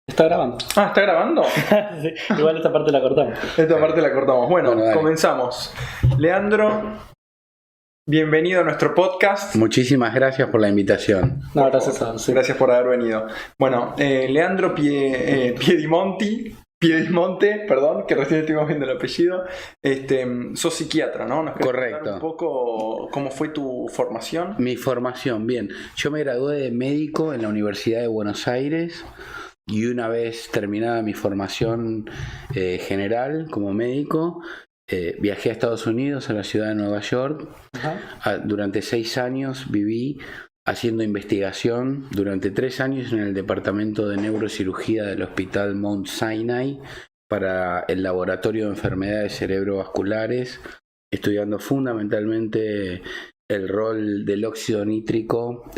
Está grabando. Ah, ¿está grabando? Sí, igual esta parte la cortamos. Esta parte la cortamos. Bueno, Dale. comenzamos. Leandro, bienvenido a nuestro podcast. Muchísimas gracias por la invitación. No, gracias a vos. Gracias por haber venido. Bueno, Leandro Piedimonte, perdón, que recién estuvimos viendo el apellido. Sos psiquiatra, ¿no? ¿Nos querés Correcto. contar un poco cómo fue tu formación? Mi formación, bien. Yo me gradué de médico en la Universidad de Buenos Aires y una vez terminada mi formación general como médico, viajé a Estados Unidos, a la ciudad de Nueva York. Durante 6 años viví haciendo investigación, durante 3 años en el departamento de neurocirugía del Hospital Mount Sinai para el laboratorio de enfermedades cerebrovasculares, estudiando fundamentalmente el rol del óxido nítrico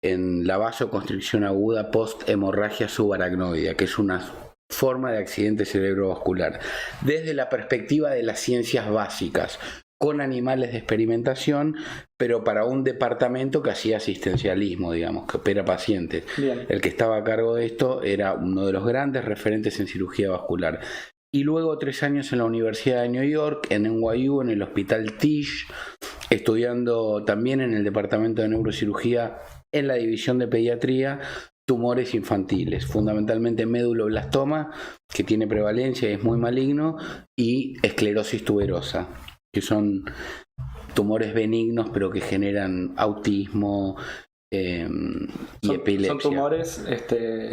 en la vasoconstricción aguda post-hemorragia subaracnoidea, que es una forma de accidente cerebrovascular, desde la perspectiva de las ciencias básicas, con animales de experimentación, pero para un departamento que hacía asistencialismo, digamos, que opera pacientes. Bien. El que estaba a cargo de esto era uno de los grandes referentes en cirugía vascular. Y luego 3 años en la Universidad de New York, en NYU, en el Hospital Tisch, estudiando también en el departamento de neurocirugía, en la división de pediatría, tumores infantiles, fundamentalmente méduloblastoma, que tiene prevalencia y es muy maligno, y esclerosis tuberosa, que son tumores benignos pero que generan autismo y epilepsia. Son tumores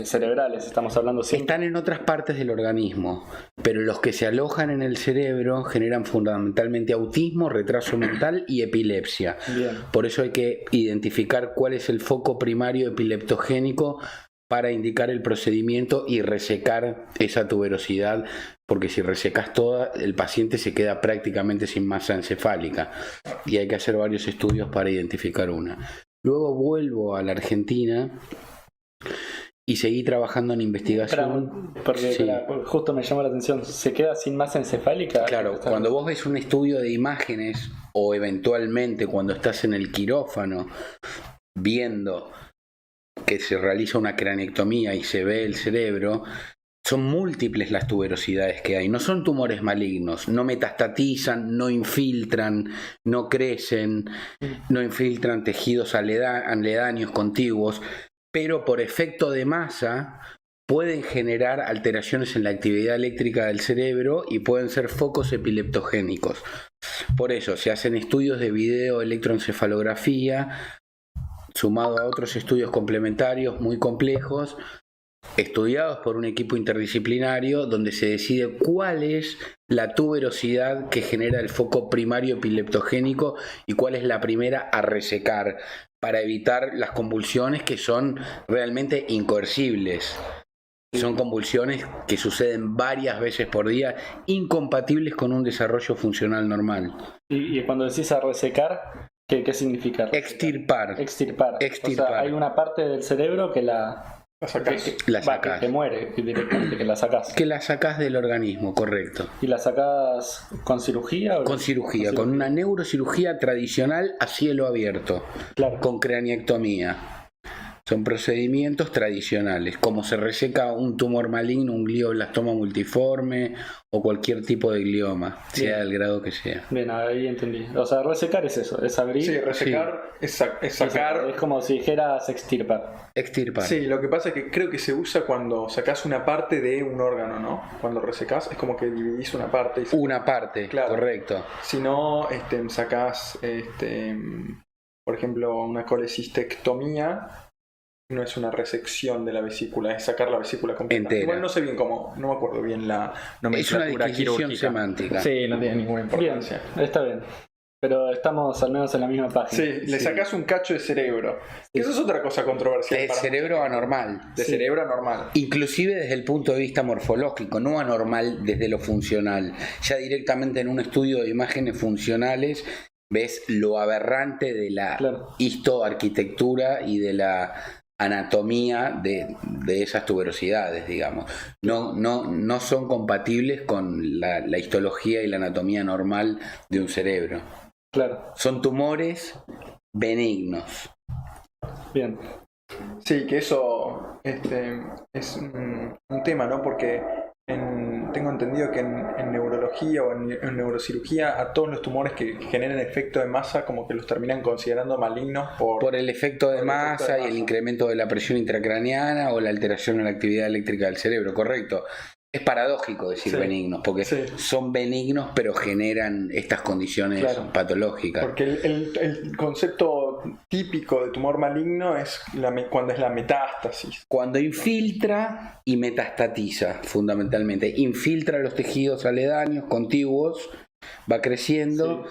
cerebrales, estamos hablando siempre. Están en otras partes del organismo, pero los que se alojan en el cerebro generan fundamentalmente autismo, retraso mental y epilepsia. Bien. Por eso hay que identificar cuál es el foco primario epileptogénico para indicar el procedimiento y resecar esa tuberosidad, porque si resecas toda, el paciente se queda prácticamente sin masa encefálica y hay que hacer varios estudios para identificar una. Luego vuelvo a la Argentina y seguí trabajando en investigación. Porque justo me llama la atención, ¿se queda sin masa encefálica? Claro, cuando vos ves un estudio de imágenes o eventualmente cuando estás en el quirófano viendo que se realiza una craniectomía y se ve el cerebro, son múltiples las tuberosidades que hay. No son tumores malignos, no metastatizan, no infiltran, no crecen, no infiltran tejidos aledaños, contiguos, pero por efecto de masa pueden generar alteraciones en la actividad eléctrica del cerebro y pueden ser focos epileptogénicos. Por eso se hacen estudios de videoelectroencefalografía, sumado a otros estudios complementarios muy complejos, estudiados por un equipo interdisciplinario, donde se decide cuál es la tuberosidad que genera el foco primario epileptogénico y cuál es la primera a resecar para evitar las convulsiones que son realmente incoercibles. Son convulsiones que suceden varias veces por día, incompatibles con un desarrollo funcional normal. Y cuando decís a resecar, ¿qué significa? Extirpar. Extirpar. O sea, hay una parte del cerebro que la sacás. Que muere directamente, que la sacás. Que la sacás del organismo, correcto. ¿Y la sacás con cirugía? Con cirugía, con una neurocirugía tradicional a cielo abierto, claro, con craniectomía. Son procedimientos tradicionales, como se reseca un tumor maligno, un glioblastoma multiforme o cualquier tipo de glioma, sea del grado que sea. Bien, ahí entendí. O sea, resecar es eso, es abrir. Sí, resecar es sacar. Es como si dijeras extirpar. Extirpar. Sí, lo que pasa es que creo que se usa cuando sacás una parte de un órgano, ¿no? Cuando resecás es como que dividís una parte. Y una parte, claro. Correcto. Si no, sacás, por ejemplo, una colecistectomía. No es una resección de la vesícula, es sacar la vesícula completa. Entera. Igual no sé bien cómo, no me acuerdo bien la nomenclatura quirúrgica. Es una disquisición semántica. Sí, no tiene ninguna importancia. Bien, está bien. Pero estamos al menos en la misma página. Sí, le sacás un cacho de cerebro. Sí. Eso es otra cosa controversial. De cerebro anormal. De cerebro anormal. Inclusive desde el punto de vista morfológico, no anormal desde lo funcional. Ya directamente en un estudio de imágenes funcionales ves lo aberrante de la histoarquitectura y de la anatomía de esas tuberosidades, digamos. No son compatibles con la histología y la anatomía normal de un cerebro. Claro. Son tumores benignos. Bien. Sí, que eso es un tema, ¿no? Porque tengo entendido que en neurología o en neurocirugía a todos los tumores que generan efecto de masa como que los terminan considerando malignos por el efecto de masa y el incremento de la presión intracraneana o la alteración en la actividad eléctrica del cerebro, correcto. Es paradójico decir benignos, porque son benignos pero generan estas condiciones patológicas. Porque el concepto típico de tumor maligno es cuando es la metástasis. Cuando infiltra y metastatiza, fundamentalmente. Infiltra los tejidos aledaños, contiguos, va creciendo,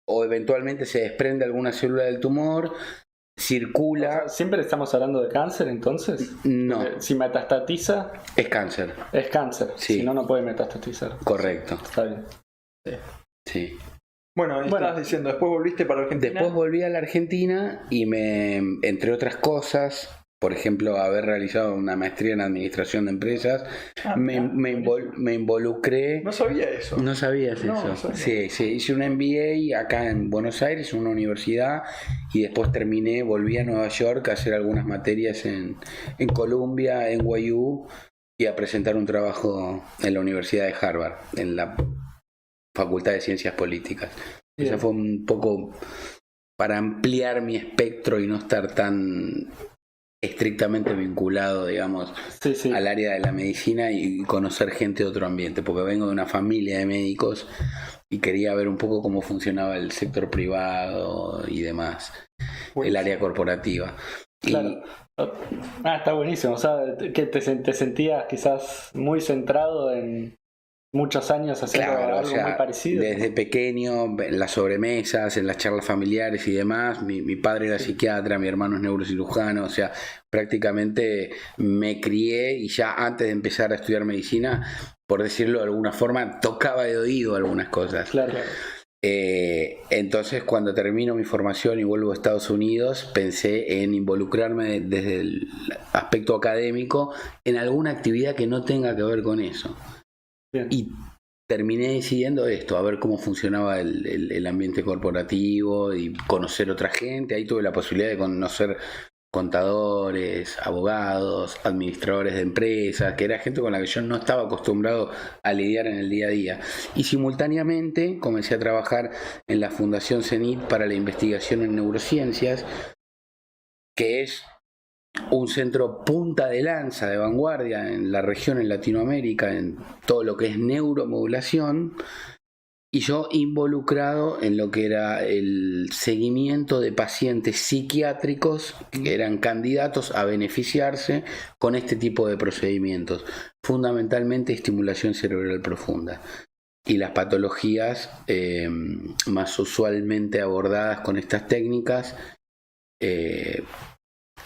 o eventualmente se desprende alguna célula del tumor, circula. O sea, ¿siempre estamos hablando de cáncer entonces? No. Porque si metastatiza... Es cáncer. Es cáncer. Sí. Si no, no puede metastatizar. Correcto. Está bien. Sí. Bueno, estabas diciendo, después volviste para Argentina. Después volví a la Argentina y entre otras cosas, por ejemplo, haber realizado una maestría en administración de empresas, me involucré. No sabía eso. ¿No sabías eso? No sabía. Sí, hice un MBA acá en Buenos Aires, en una universidad, y después volví a Nueva York a hacer algunas materias en Columbia, en NYU, y a presentar un trabajo en la Universidad de Harvard, en la Facultad de Ciencias Políticas. Bien. Eso fue un poco para ampliar mi espectro y no estar tan estrictamente vinculado, digamos, al área de la medicina y conocer gente de otro ambiente, porque vengo de una familia de médicos y quería ver un poco cómo funcionaba el sector privado y demás, el área corporativa. Claro. Está buenísimo. O sea, que te sentías quizás muy centrado en muchos años haciendo algo muy parecido. Desde pequeño, en las sobremesas, en las charlas familiares y demás, mi padre era psiquiatra, mi hermano es neurocirujano, o sea, prácticamente me crié y ya antes de empezar a estudiar medicina, por decirlo de alguna forma, tocaba de oído algunas cosas. Claro. Entonces, cuando termino mi formación y vuelvo a Estados Unidos, pensé en involucrarme desde el aspecto académico en alguna actividad que no tenga que ver con eso. Bien. Y terminé decidiendo esto, a ver cómo funcionaba el ambiente corporativo y conocer otra gente. Ahí tuve la posibilidad de conocer contadores, abogados, administradores de empresas, que era gente con la que yo no estaba acostumbrado a lidiar en el día a día. Y simultáneamente comencé a trabajar en la Fundación CENIT para la investigación en neurociencias, que es un centro punta de lanza de vanguardia en la región, en Latinoamérica, en todo lo que es neuromodulación, y yo involucrado en lo que era el seguimiento de pacientes psiquiátricos que eran candidatos a beneficiarse con este tipo de procedimientos, fundamentalmente estimulación cerebral profunda. Y las patologías más usualmente abordadas con estas técnicas,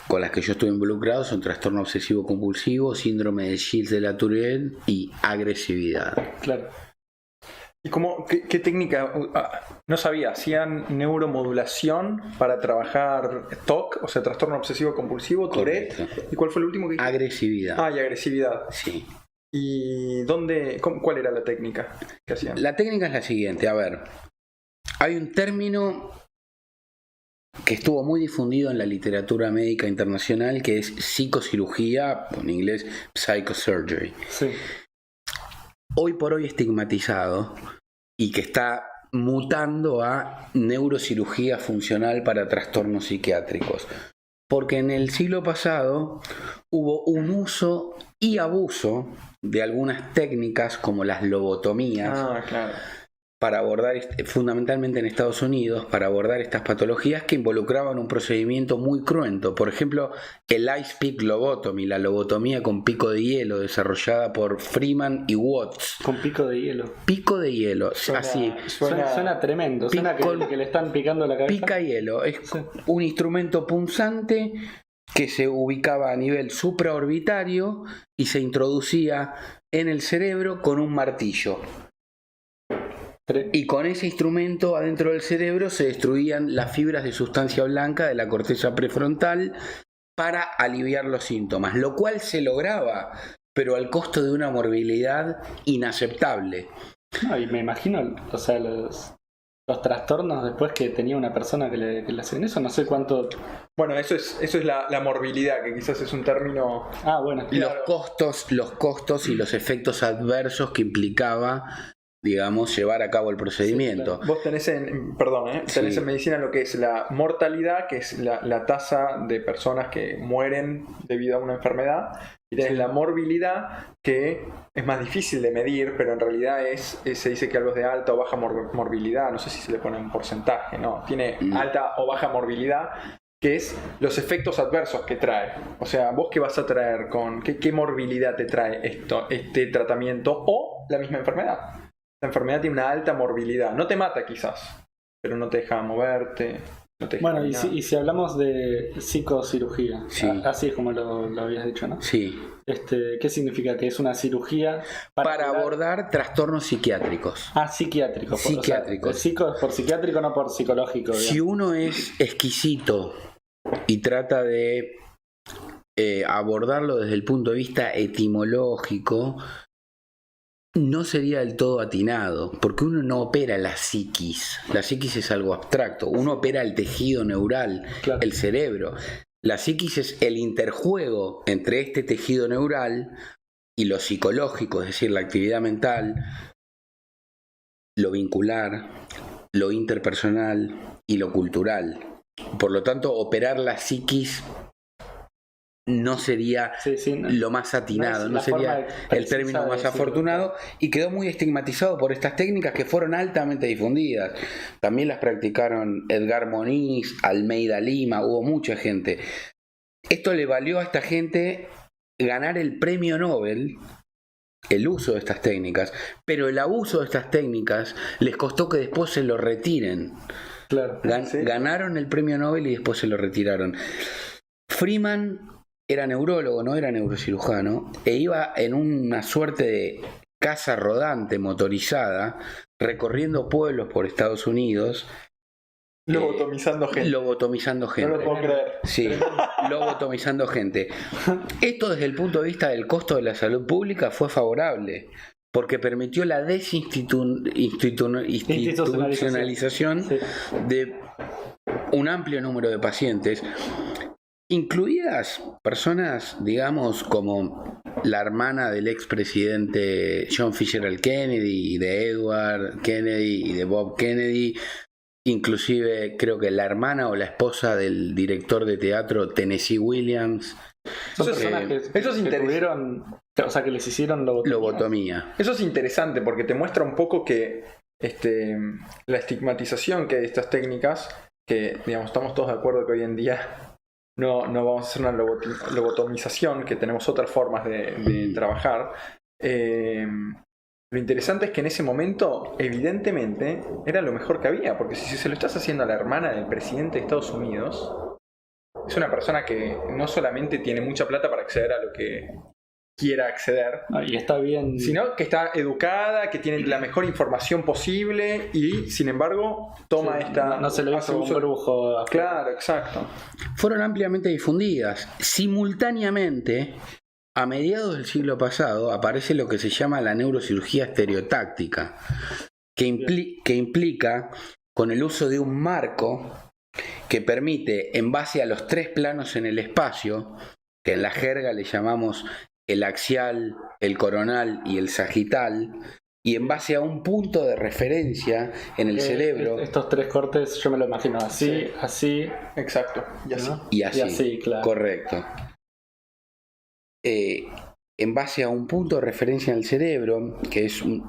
con las que yo estuve involucrado, son trastorno obsesivo compulsivo, síndrome de Gilles de la Tourette y agresividad. Claro. ¿Y qué técnica? No sabía, ¿hacían neuromodulación para trabajar TOC, o sea, trastorno obsesivo compulsivo, Tourette? Correcto. ¿Y cuál fue el último que dijiste? Agresividad. Y agresividad. Sí. ¿Y cuál era la técnica que hacían? La técnica es la siguiente, a ver, hay un término que estuvo muy difundido en la literatura médica internacional, que es psicocirugía, en inglés psychosurgery. Sí. Hoy por hoy estigmatizado y que está mutando a neurocirugía funcional para trastornos psiquiátricos. Porque en el siglo pasado hubo un uso y abuso de algunas técnicas como las lobotomías. Claro. Para abordar, fundamentalmente en Estados Unidos, para abordar estas patologías que involucraban un procedimiento muy cruento. Por ejemplo, el Ice Pick Lobotomy, la lobotomía con pico de hielo, desarrollada por Freeman y Watts. Con pico de hielo. Pico de hielo, así. Suena tremendo, suena que le están picando la cabeza. Pica hielo, es un instrumento punzante que se ubicaba a nivel supraorbitario y se introducía en el cerebro con un martillo. Y con ese instrumento adentro del cerebro se destruían las fibras de sustancia blanca de la corteza prefrontal para aliviar los síntomas, lo cual se lograba, pero al costo de una morbilidad inaceptable. No, y me imagino, o sea, los trastornos después que tenía una persona que le hacen eso, no sé cuánto. Bueno, eso es la morbilidad, que quizás es un término. Bueno. Y claro. Los costos y los efectos adversos que implicaba, digamos, llevar a cabo el procedimiento. Sí, claro. Vos tenés tenés en medicina lo que es la mortalidad, que es la tasa de personas que mueren debido a una enfermedad, y tenés la morbilidad, que es más difícil de medir, pero en realidad se dice que algo es de alta o baja morbilidad, no sé si se le pone un porcentaje, no, tiene alta o baja morbilidad, que es los efectos adversos que trae. O sea, vos qué vas a traer qué morbilidad te trae este tratamiento o la misma enfermedad. La enfermedad tiene una alta morbilidad. No te mata quizás, pero no te deja moverte. No te deja caminar. Y si hablamos de psicocirugía, sí. Así es como lo habías dicho, ¿no? Sí. ¿Qué significa? ¿Que es una cirugía para abordar trastornos psiquiátricos? Psiquiátricos. Psiquiátricos. O sea, por psiquiátrico, no por psicológico. Si digamos. Uno es exquisito y trata de abordarlo desde el punto de vista etimológico, no sería del todo atinado, porque uno no opera la psiquis. La psiquis es algo abstracto. Uno opera el tejido neural, claro. El cerebro. La psiquis es el interjuego entre este tejido neural y lo psicológico, es decir, la actividad mental, lo vincular, lo interpersonal y lo cultural. Por lo tanto, operar la psiquis no sería lo más atinado, no sería el término más afortunado, y quedó muy estigmatizado por estas técnicas que fueron altamente difundidas. También las practicaron Edgar Moniz, Almeida Lima, hubo mucha gente. Esto le valió a esta gente ganar el premio Nobel, el uso de estas técnicas, pero el abuso de estas técnicas les costó que después se lo retiren. Claro. Ganaron el premio Nobel y después se lo retiraron. Freeman era neurólogo, no era neurocirujano, e iba en una suerte de casa rodante motorizada, recorriendo pueblos por Estados Unidos. Lobotomizando gente. Lobotomizando gente. No lo puedo creer. Sí, lobotomizando gente. Esto desde el punto de vista del costo de la salud pública fue favorable, porque permitió la desinstitucionalización de un amplio número de pacientes, incluidas personas, digamos, como la hermana del expresidente John Fitzgerald Kennedy, y de Edward Kennedy y de Bob Kennedy, inclusive creo que la hermana o la esposa del director de teatro Tennessee Williams. Son personas que tuvieron, o sea, que les hicieron lobotomía. Eso es interesante porque te muestra un poco que la estigmatización que hay de estas técnicas, que digamos estamos todos de acuerdo que hoy en día no vamos a hacer una lobotomización, que tenemos otras formas de trabajar. Lo interesante es que en ese momento, evidentemente, era lo mejor que había, porque si se lo estás haciendo a la hermana del presidente de Estados Unidos, es una persona que no solamente tiene mucha plata para acceder a lo que quiera acceder, y está bien, sino que está educada, que tiene la mejor información posible y, sin embargo, toma esta... No se lo hizo un brujo. Claro, exacto. Fueron ampliamente difundidas. Simultáneamente, a mediados del siglo pasado, aparece lo que se llama la neurocirugía estereotáctica, que implica, con el uso de un marco que permite, en base a los 3 planos en el espacio, que en la jerga le llamamos el axial, el coronal y el sagital, y en base a un punto de referencia en el cerebro. Estos 3 cortes yo me lo imagino así, sí. Así. Exacto, y así. ¿No? Y así, claro. Correcto. En base a un punto de referencia en el cerebro, que es un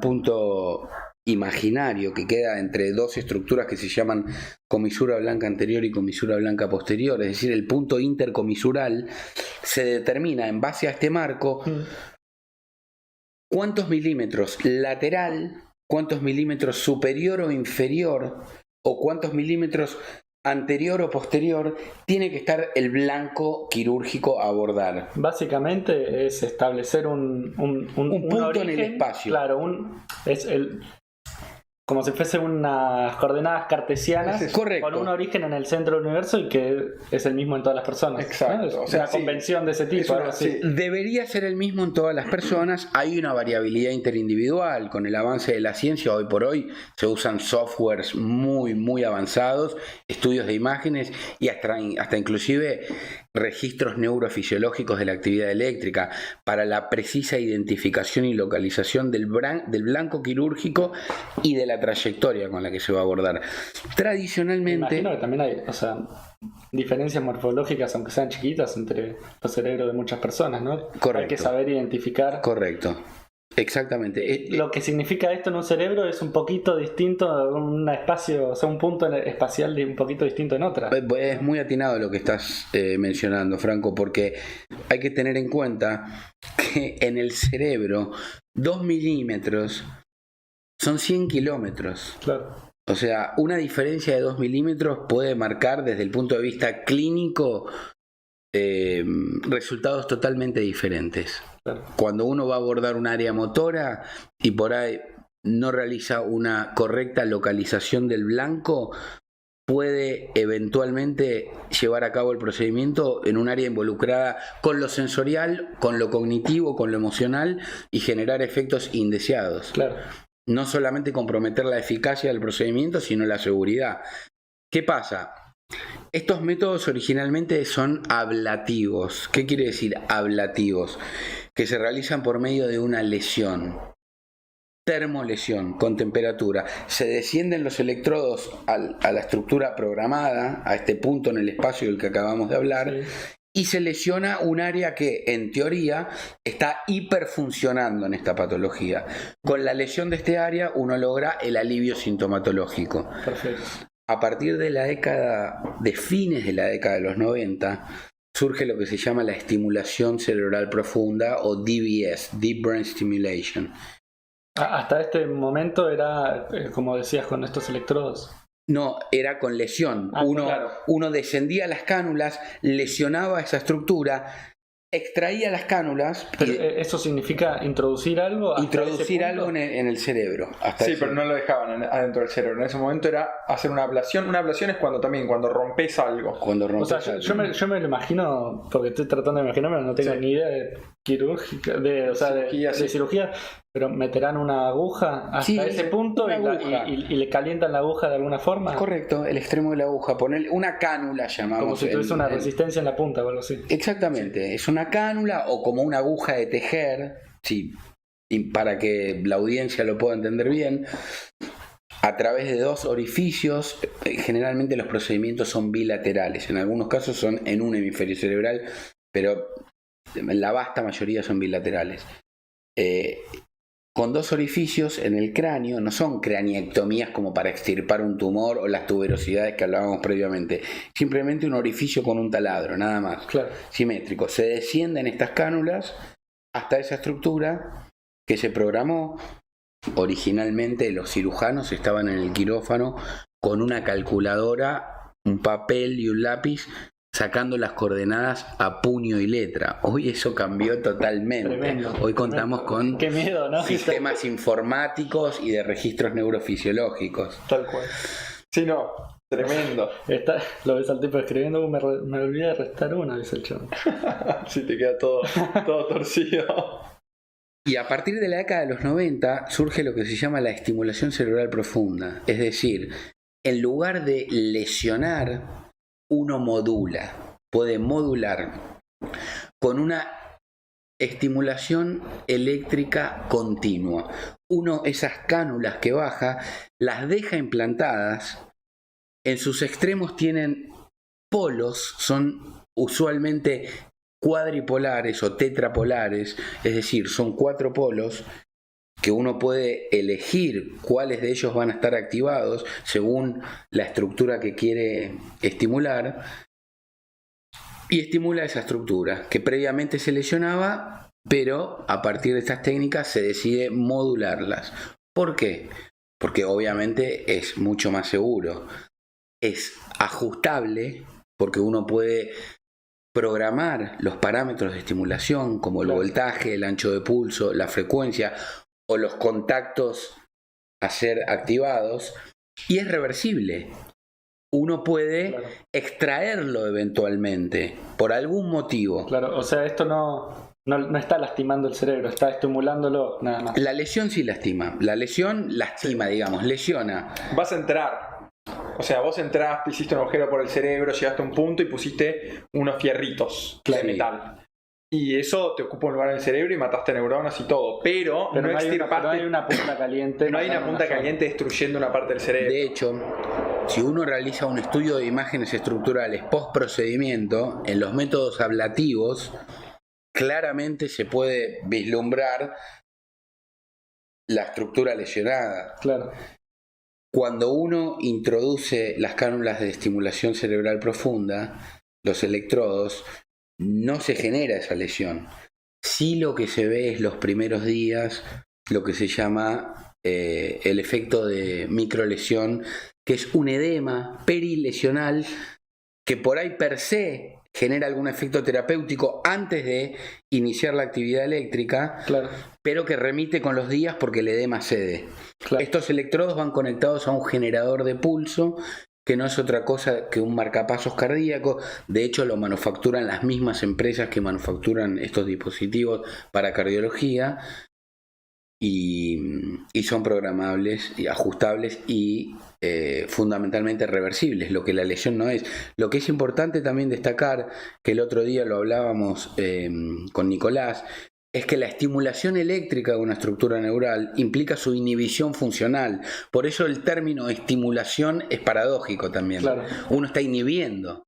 punto imaginario que queda entre 2 estructuras que se llaman comisura blanca anterior y comisura blanca posterior, es decir, el punto intercomisural, se determina en base a este marco cuántos milímetros lateral, cuántos milímetros superior o inferior, o cuántos milímetros anterior o posterior tiene que estar el blanco quirúrgico a abordar. Básicamente es establecer un punto origen, en el espacio. Claro, como si fuese unas coordenadas cartesianas con un origen en el centro del universo y que es el mismo en todas las personas. Exacto. ¿No? Es una convención de ese tipo. Sí. Debería ser el mismo en todas las personas. Hay una variabilidad interindividual. Con el avance de la ciencia, hoy por hoy se usan softwares muy, muy avanzados, estudios de imágenes y hasta inclusive registros neurofisiológicos de la actividad eléctrica para la precisa identificación y localización del blanco quirúrgico y de la trayectoria con la que se va a abordar. Tradicionalmente... Me imagino que también hay, diferencias morfológicas, aunque sean chiquitas, entre los cerebros de muchas personas, ¿no? Correcto. Hay que saber identificar. Correcto. Exactamente. Lo que significa esto en un cerebro es un poquito distinto, un espacio, un punto espacial un poquito distinto en otra. Es muy atinado lo que estás mencionando, Franco, porque hay que tener en cuenta que en el cerebro 2 milímetros son 100 kilómetros. Claro. O sea, una diferencia de 2 milímetros puede marcar desde el punto de vista clínico resultados totalmente diferentes. Claro. Cuando uno va a abordar un área motora y por ahí no realiza una correcta localización del blanco, puede eventualmente llevar a cabo el procedimiento en un área involucrada con lo sensorial, con lo cognitivo, con lo emocional y generar efectos indeseados. Claro. No solamente comprometer la eficacia del procedimiento, sino la seguridad. ¿Qué pasa? Estos métodos originalmente son ablativos. ¿Qué quiere decir ablativos? Que se realizan por medio de una lesión, termolesión, con temperatura. Se descienden los electrodos a la estructura programada, a este punto en el espacio del que acabamos de hablar, sí. Y se lesiona un área que, en teoría, está hiperfuncionando en esta patología. Con la lesión de este área, uno logra el alivio sintomatológico. Perfecto. A partir de fines de la década de los 90, surge lo que se llama la estimulación cerebral profunda o DBS, Deep Brain Stimulation. Hasta este momento era, como decías, con estos electrodos. No, era con lesión. Claro. Uno descendía las cánulas, lesionaba esa estructura, extraía las cánulas. Pero ¿eso significa introducir algo? Introducir algo en el cerebro. Sí, pero no lo dejaban adentro del cerebro. En ese momento era hacer una ablación. Una ablación es cuando rompes algo. Yo me lo imagino, porque estoy tratando de imaginarme, no tengo ni idea de quirúrgica, de cirugía, pero meterán una aguja hasta ese punto y le calientan la aguja de alguna forma. Correcto, el extremo de la aguja, poner una cánula llamamos. Como si tuviese una resistencia en la punta o algo así. Exactamente, es una cánula o como una aguja de tejer, sí, y para que la audiencia lo pueda entender bien. A través de 2 orificios, generalmente los procedimientos son bilaterales, en algunos casos son en un hemisferio cerebral, pero la vasta mayoría son bilaterales. Con 2 orificios en el cráneo, no son craniectomías como para extirpar un tumor o las tuberosidades que hablábamos previamente, simplemente un orificio con un taladro, nada más, claro. Simétrico. Se descienden estas cánulas hasta esa estructura que se programó. Originalmente los cirujanos estaban en el quirófano con una calculadora, un papel y un lápiz, sacando las coordenadas a puño y letra. Hoy eso cambió totalmente. Tremendo, hoy contamos con Qué miedo, ¿no? sistemas informáticos y de registros neurofisiológicos. Tal cual. Sí, no, tremendo. Lo ves al tipo escribiendo, me olvidé de restar una, dice el chavo. Sí, te queda todo torcido. Y a partir de la década de los 90 surge lo que se llama la estimulación cerebral profunda. Es decir, en lugar de lesionar, uno modula. Puede modular con una estimulación eléctrica continua. Uno, esas cánulas que baja, las deja implantadas. En sus extremos tienen polos, son usualmente cuadripolares o tetrapolares, es decir, son 4 polos que uno puede elegir cuáles de ellos van a estar activados según la estructura que quiere estimular, y estimula esa estructura que previamente se lesionaba, pero a partir de estas técnicas se decide modularlas. ¿Por qué? Porque obviamente es mucho más seguro, es ajustable, porque uno puede programar los parámetros de estimulación como el voltaje, el ancho de pulso, la frecuencia o los contactos a ser activados, y es reversible. Uno puede extraerlo eventualmente por algún motivo. Claro, o sea, esto no está lastimando el cerebro, está estimulándolo nada más. La lesión sí lastima. La lesión lastima, digamos, lesiona. Vas a entrar. O sea, vos entraste, hiciste un agujero por el cerebro, llegaste a un punto y pusiste unos fierritos de metal. Y eso te ocupa un lugar en el cerebro y mataste neuronas y todo. Pero no hay una punta caliente. No hay una punta caliente destruyendo una parte del cerebro. De hecho, si uno realiza un estudio de imágenes estructurales post procedimiento, en los métodos ablativos, claramente se puede vislumbrar la estructura lesionada. Claro. Cuando uno introduce las cánulas de estimulación cerebral profunda, los electrodos, no se genera esa lesión. Sí, lo que se ve es los primeros días, lo que se llama el efecto de microlesión, que es un edema perilesional que por ahí per se genera algún efecto terapéutico antes de iniciar la actividad eléctrica, pero que remite con los días porque el edema cede. Estos electrodos van conectados a un generador de pulso, que no es otra cosa que un marcapasos cardíaco. De hecho, lo manufacturan las mismas empresas que manufacturan estos dispositivos para cardiología, y son programables y ajustables y fundamentalmente reversibles, lo que la lesión no es. Lo que es importante también destacar, que el otro día lo hablábamos con Nicolás, es que la estimulación eléctrica de una estructura neural implica su inhibición funcional. Por eso el término estimulación es paradójico también. Uno está inhibiendo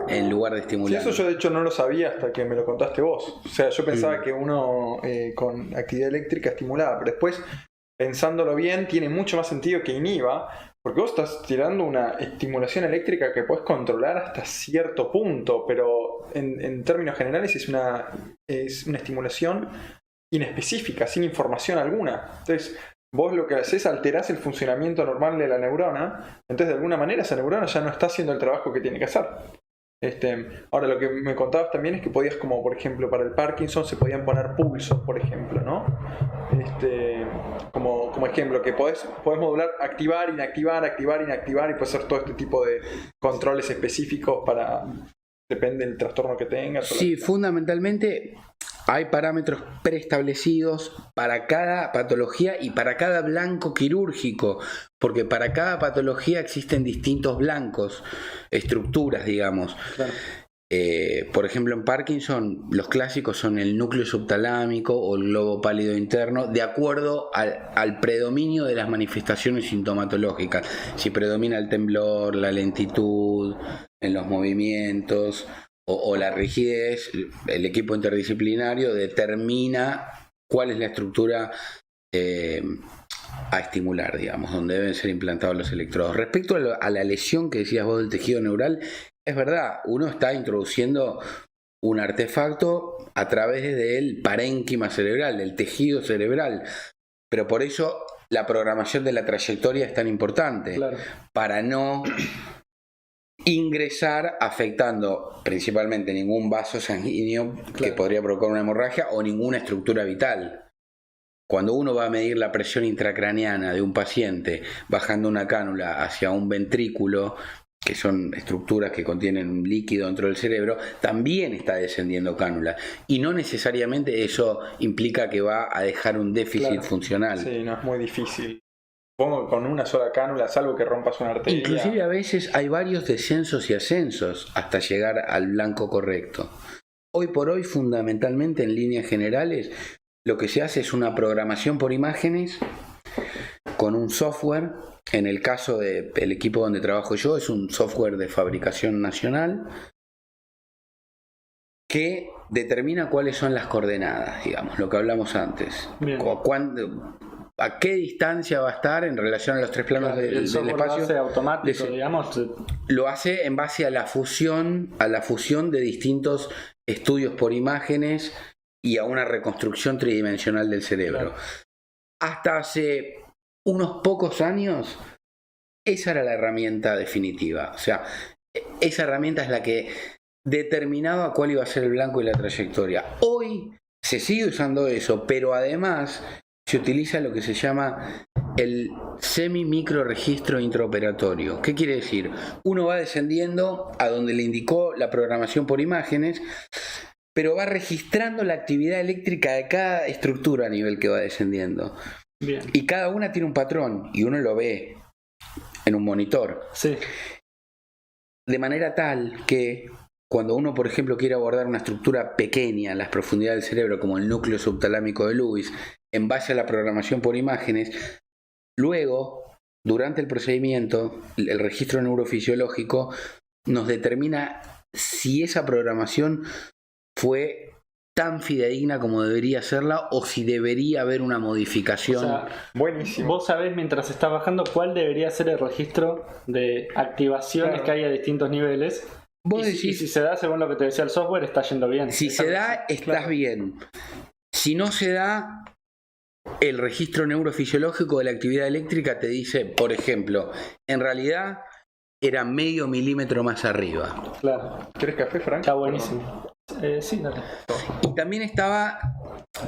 en lugar de estimular. Sí, eso yo de hecho no lo sabía hasta que me lo contaste vos. O sea, yo pensaba que uno con actividad eléctrica estimulaba, pero después, pensándolo bien, tiene mucho más sentido que inhiba, porque vos estás tirando una estimulación eléctrica que podés controlar hasta cierto punto, pero en términos generales es una estimulación inespecífica, sin información alguna. Entonces, vos lo que haces es alterás el funcionamiento normal de la neurona, entonces de alguna manera esa neurona ya no está haciendo el trabajo que tiene que hacer. Ahora, lo que me contabas también es que podías, como por ejemplo para el Parkinson, se podían poner pulsos, por ejemplo, ¿no? Como ejemplo, que podés modular, activar, inactivar, y puedes hacer todo este tipo de controles específicos para... Depende del trastorno que tengas. Sí, fundamentalmente hay parámetros preestablecidos para cada patología y para cada blanco quirúrgico, porque para cada patología existen distintos blancos, estructuras, digamos. Por ejemplo, en Parkinson, los clásicos son el núcleo subtalámico o el globo pálido interno, de acuerdo al predominio de las manifestaciones sintomatológicas. Si predomina el temblor, la lentitud en los movimientos o la rigidez, el equipo interdisciplinario determina cuál es la estructura a estimular, digamos, donde deben ser implantados los electrodos. Respecto a la lesión que decías vos del tejido neural, es verdad, uno está introduciendo un artefacto a través del parénquima cerebral, del tejido cerebral, pero por eso la programación de la trayectoria es tan importante, para no ingresar afectando principalmente ningún vaso sanguíneo que podría provocar una hemorragia o ninguna estructura vital. Cuando uno va a medir la presión intracraneana de un paciente bajando una cánula hacia un ventrículo, que son estructuras que contienen un líquido dentro del cerebro, también está descendiendo cánula. Y no necesariamente eso implica que va a dejar un déficit funcional. Sí, no es muy difícil. Pongo con una sola cánula, salvo que rompas una arteria. Inclusive a veces hay varios descensos y ascensos hasta llegar al blanco correcto. Hoy por hoy, fundamentalmente en líneas generales, lo que se hace es una programación por imágenes con un software. En el caso del equipo donde trabajo yo, es un software de fabricación nacional que determina cuáles son las coordenadas, digamos, lo que hablamos antes. ¿A qué distancia va a estar en relación a los tres planos del espacio? Lo hace automático, digamos. Lo hace en base a la fusión de distintos estudios por imágenes y a una reconstrucción tridimensional del cerebro. Claro. Hasta hace unos pocos años, esa era la herramienta definitiva. O sea, esa herramienta es la que determinaba cuál iba a ser el blanco y la trayectoria. Hoy se sigue usando eso, pero además se utiliza lo que se llama el semi-micro registro intraoperatorio. ¿Qué quiere decir? Uno va descendiendo a donde le indicó la programación por imágenes, pero va registrando la actividad eléctrica de cada estructura a nivel que va descendiendo. Bien. Y cada una tiene un patrón y uno lo ve en un monitor. Sí. De manera tal que cuando uno, por ejemplo, quiere abordar una estructura pequeña en las profundidades del cerebro, como el núcleo subtalámico de Lewis, en base a la programación por imágenes, luego, durante el procedimiento, el registro neurofisiológico nos determina si esa programación fue tan fidedigna como debería serla o si debería haber una modificación. O sea, buenísimo. Vos sabés, mientras está bajando, cuál debería ser el registro de activaciones que hay a distintos niveles. Vos decís, y si se da, según lo que te decía el software, está yendo bien. Si se da, estás bien. Si no se da, el registro neurofisiológico de la actividad eléctrica te dice, por ejemplo, en realidad era medio milímetro más arriba. Claro. ¿Querés café, Frank? Está buenísimo. Sí, dale. Y también estaba,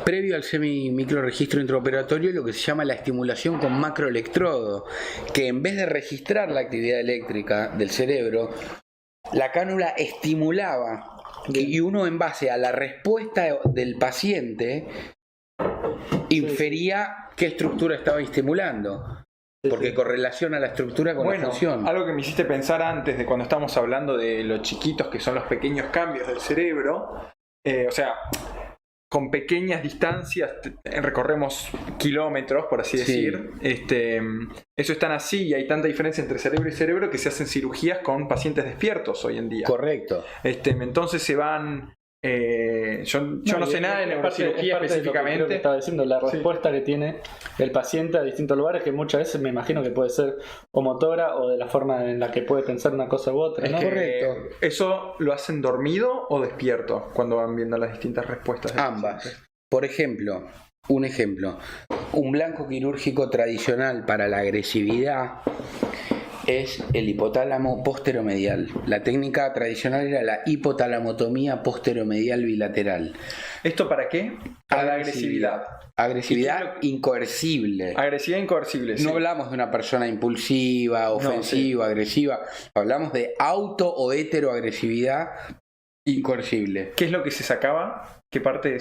previo al semi-micro registro intraoperatorio, lo que se llama la estimulación con macroelectrodo, que en vez de registrar la actividad eléctrica del cerebro, la cánula estimulaba y uno, en base a la respuesta del paciente, infería qué estructura estaba estimulando, porque correlaciona la estructura con la función. Algo que me hiciste pensar antes, de cuando estamos hablando de lo chiquitos que son los pequeños cambios del cerebro, o sea, con pequeñas distancias recorremos kilómetros, por así decir. Eso es tan así y hay tanta diferencia entre cerebro y cerebro que se hacen cirugías con pacientes despiertos hoy en día. Correcto. Entonces se van... yo no sé nada de neurocirugía específicamente. Lo que estaba diciendo, la respuesta que tiene el paciente a distintos lugares, que muchas veces me imagino que puede ser o motora o de la forma en la que puede pensar una cosa u otra, ¿no? Correcto. ¿Eso lo hacen dormido o despierto cuando van viendo las distintas respuestas? Ambas. Por ejemplo, un blanco quirúrgico tradicional para la agresividad es el hipotálamo posteromedial. La técnica tradicional era la hipotalamotomía posteromedial bilateral. ¿Esto para qué? Para la agresividad. Agresividad incoercible. Agresividad incoercible, sí. No hablamos de una persona impulsiva, ofensiva, agresiva. Hablamos de auto o heteroagresividad incoercible. ¿Qué es lo que se sacaba? ¿Qué parte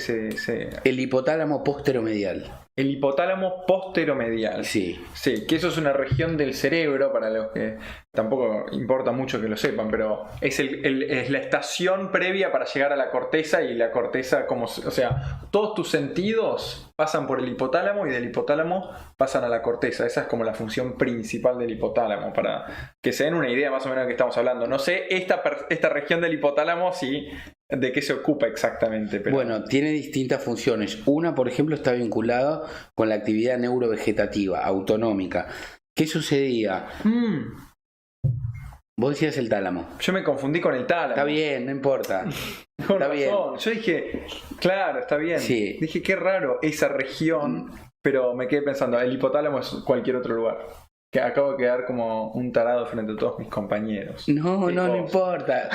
El hipotálamo posteromedial. El hipotálamo posteromedial. Sí. Sí, que eso es una región del cerebro, para los que tampoco importa mucho que lo sepan, pero es la estación previa para llegar a la corteza, y la corteza, o sea, todos tus sentidos pasan por el hipotálamo y del hipotálamo pasan a la corteza. Esa es como la función principal del hipotálamo, para que se den una idea más o menos de qué estamos hablando. No sé esta región del hipotálamo de qué se ocupa exactamente. Pero... Bueno, tiene distintas funciones. Una, por ejemplo, está vinculada con la actividad neurovegetativa, autonómica. ¿Qué sucedía? Vos decías el tálamo. Yo me confundí con el tálamo. Está bien, no importa. Está bien. Yo dije, claro, está bien. Sí. Dije, qué raro esa región, pero me quedé pensando, el hipotálamo es cualquier otro lugar. Que acabo de quedar como un tarado frente a todos mis compañeros. No importa.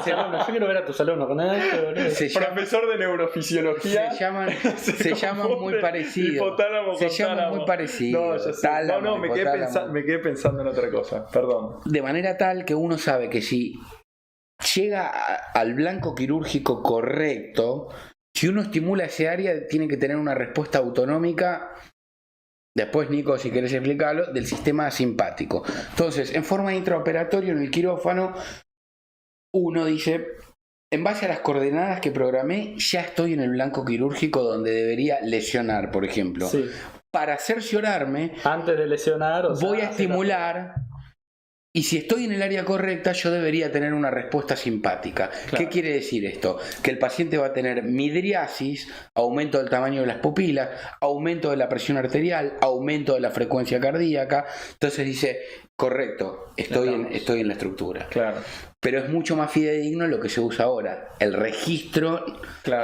Yo quiero ver a tus alumnos con esto. Profesor de neurofisiología. Se llaman muy parecidos. Hipotálamo se con llaman tálamo. muy parecidos. No, tálamo, me quedé pensando en otra cosa. Perdón. De manera tal que uno sabe que si llega al blanco quirúrgico correcto, si uno estimula ese área, tiene que tener una respuesta autonómica después Nico, si querés explicarlo, del sistema simpático. Entonces, en forma intraoperatoria en el quirófano, uno dice, en base a las coordenadas que programé, ya estoy en el blanco quirúrgico donde debería lesionar, por ejemplo. Sí. Para cerciorarme, antes de lesionar, voy a estimular, y si estoy en el área correcta, yo debería tener una respuesta simpática. Claro. ¿Qué quiere decir esto? Que el paciente va a tener midriasis, aumento del tamaño de las pupilas, aumento de la presión arterial, aumento de la frecuencia cardíaca. Entonces dice, correcto, estoy en la estructura. Claro. Pero es mucho más fidedigno lo que se usa ahora, el registro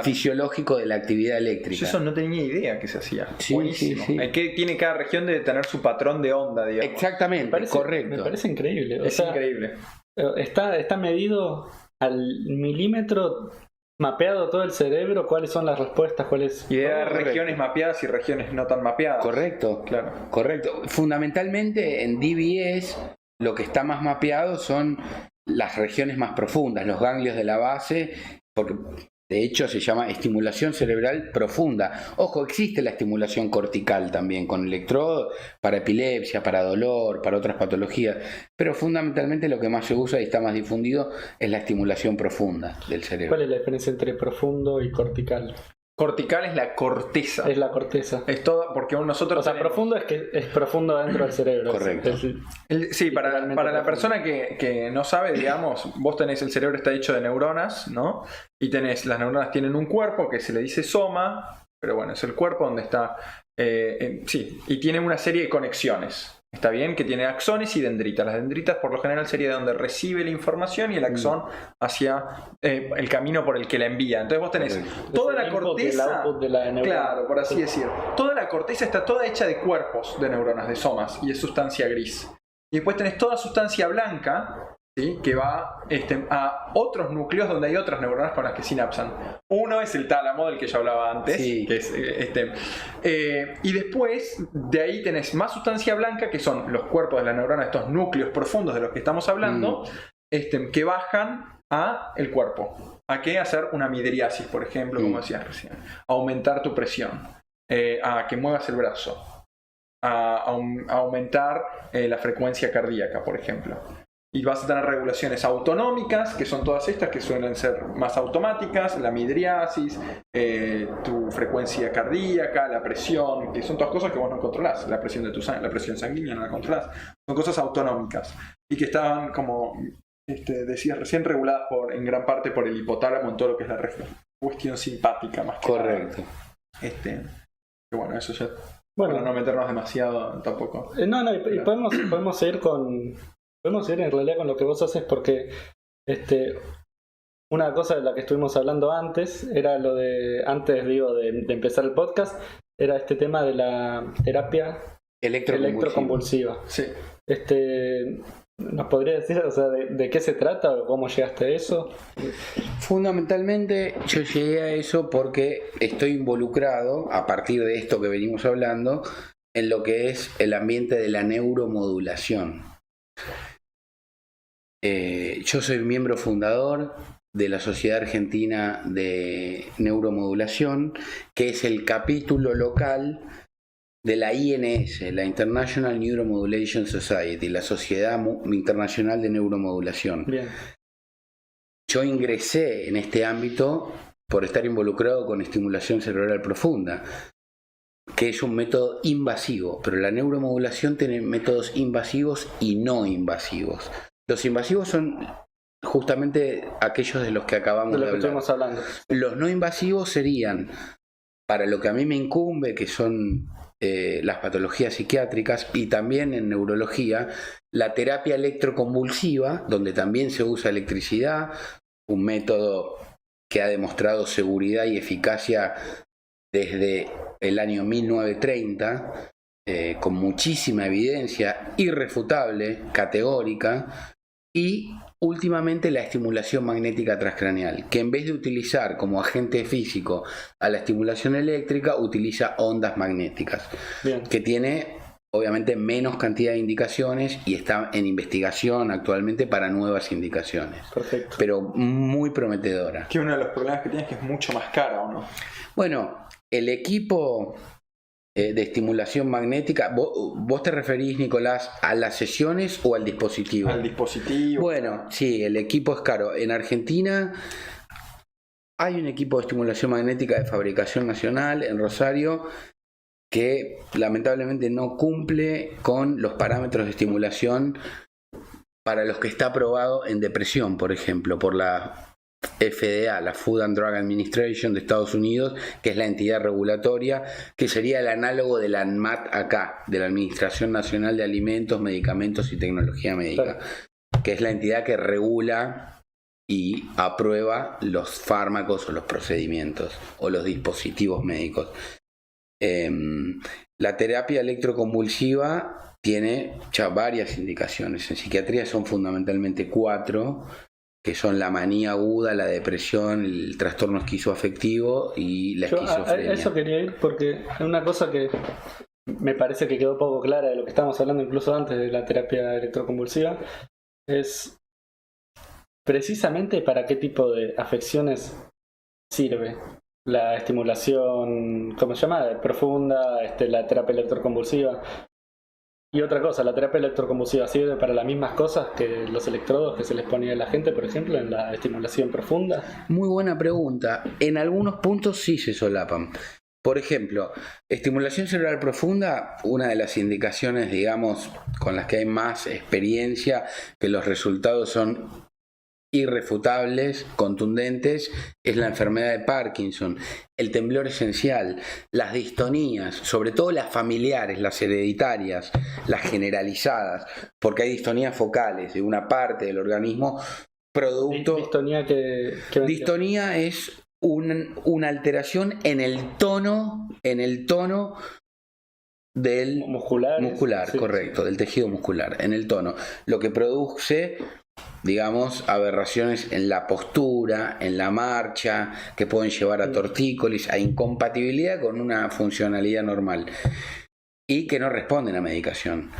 fisiológico de la actividad eléctrica. Yo eso no tenía idea que se hacía. Sí, buenísimo. Sí. Que tiene cada región de tener su patrón de onda, digamos. Exactamente, correcto. Me parece increíble. Es increíble. Está medido al milímetro, mapeado todo el cerebro, cuáles son las respuestas, cuáles... Y hay regiones mapeadas y regiones no tan mapeadas. Correcto, claro. Correcto. Fundamentalmente en DBS lo que está más mapeado son las regiones más profundas, los ganglios de la base, porque de hecho se llama estimulación cerebral profunda. Ojo, existe la estimulación cortical también, con electrodo para epilepsia, para dolor, para otras patologías, pero fundamentalmente lo que más se usa y está más difundido es la estimulación profunda del cerebro. ¿Cuál es la diferencia entre profundo y cortical? Cortical es la corteza. Es la corteza. Es todo, porque nosotros... O sea, profundo es que es profundo dentro del cerebro. Correcto. Sí, para la persona que no sabe, digamos, vos tenés, el cerebro está hecho de neuronas, ¿no? Y las neuronas tienen un cuerpo que se le dice soma, pero bueno, es el cuerpo donde está... y tiene una serie de conexiones. Está bien, que tiene axones y dendritas. Las dendritas por lo general sería de donde recibe la información y el axón hacia el camino por el que la envía. Entonces vos tenés toda la corteza, claro, por así decir. Toda la corteza está toda hecha de cuerpos de neuronas, de somas, y es sustancia gris. Y después tenés toda sustancia blanca, ¿sí? Que va a otros núcleos donde hay otras neuronas con las que sinapsan. Uno es el tálamo del que ya hablaba antes, sí. Que es y después de ahí tenés más sustancia blanca, que son los cuerpos de la neurona, estos núcleos profundos de los que estamos hablando, que bajan a el cuerpo. ¿A qué? Hacer una midriasis, por ejemplo, como decías recién. Aumentar tu presión, a que muevas el brazo, a aumentar la frecuencia cardíaca, por ejemplo. Y vas a tener regulaciones autonómicas, que son todas estas, que suelen ser más automáticas, la midriasis, tu frecuencia cardíaca, la presión, que son todas cosas que vos no controlás. La presión de tu sangre, la presión sanguínea no la controlás. Son cosas autonómicas. Y que estaban, como decías recién, reguladas en gran parte por el hipotálamo en todo lo que es la cuestión simpática más que correcto. Que bueno, eso ya... Bueno, para no meternos demasiado tampoco. Y podemos seguir en realidad con lo que vos haces, porque una cosa de la que estuvimos hablando antes era lo de empezar el podcast, era este tema de la terapia electroconvulsiva. Sí. ¿Nos podrías decir, o sea, de qué se trata o cómo llegaste a eso? Fundamentalmente yo llegué a eso porque estoy involucrado, a partir de esto que venimos hablando, en lo que es el ambiente de la neuromodulación. Yo soy miembro fundador de la Sociedad Argentina de Neuromodulación, que es el capítulo local de la INS, la International Neuromodulation Society, la Sociedad Internacional de Neuromodulación. Bien. Yo ingresé en este ámbito por estar involucrado con estimulación cerebral profunda, que es un método invasivo, pero la neuromodulación tiene métodos invasivos y no invasivos. Los invasivos son justamente aquellos de los que acabamos de hablar. Estamos hablando. Los no invasivos serían, para lo que a mí me incumbe, que son las patologías psiquiátricas y también en neurología, la terapia electroconvulsiva, donde también se usa electricidad, un método que ha demostrado seguridad y eficacia desde el año 1930, con muchísima evidencia irrefutable, categórica, y últimamente la estimulación magnética transcranial, que en vez de utilizar como agente físico a la estimulación eléctrica, utiliza ondas magnéticas. Bien. Que tiene obviamente menos cantidad de indicaciones y está en investigación actualmente para nuevas indicaciones. Perfecto. Pero muy prometedora. Que uno de los problemas que tiene es que es mucho más cara, ¿o no? Bueno, el equipo de estimulación magnética. ¿Vos te referís, Nicolás, a las sesiones o al dispositivo? Al dispositivo. Bueno, sí, el equipo es caro. En Argentina hay un equipo de estimulación magnética de fabricación nacional en Rosario que lamentablemente no cumple con los parámetros de estimulación para los que está aprobado en depresión, por ejemplo, por la FDA, la Food and Drug Administration de Estados Unidos, que es la entidad regulatoria, que sería el análogo de la ANMAT acá, de la Administración Nacional de Alimentos, Medicamentos y Tecnología Médica, que es la entidad que regula y aprueba los fármacos o los procedimientos o los dispositivos médicos. La terapia electroconvulsiva tiene ya varias indicaciones. En psiquiatría son fundamentalmente 4, que son la manía aguda, la depresión, el trastorno esquizoafectivo y la esquizofrenia. A eso quería ir porque es una cosa que me parece que quedó poco clara de lo que estábamos hablando incluso antes de la terapia electroconvulsiva, es precisamente para qué tipo de afecciones sirve la estimulación, ¿cómo se llama? Profunda, la terapia electroconvulsiva. Y otra cosa, ¿la terapia electroconvulsiva sirve para las mismas cosas que los electrodos que se les ponía a la gente, por ejemplo, en la estimulación profunda? Muy buena pregunta. En algunos puntos sí se solapan. Por ejemplo, estimulación cerebral profunda, una de las indicaciones, digamos, con las que hay más experiencia, que los resultados son irrefutables, contundentes, es la enfermedad de Parkinson, el temblor esencial, las distonías, sobre todo las familiares, las hereditarias, las generalizadas, porque hay distonías focales de una parte del organismo producto... Distonía es una alteración en el tono del muscular, sí, correcto, sí, del tejido muscular, en el tono, lo que produce, digamos, aberraciones en la postura, en la marcha, que pueden llevar a tortícolis, a incompatibilidad con una funcionalidad normal y que no responden a medicación.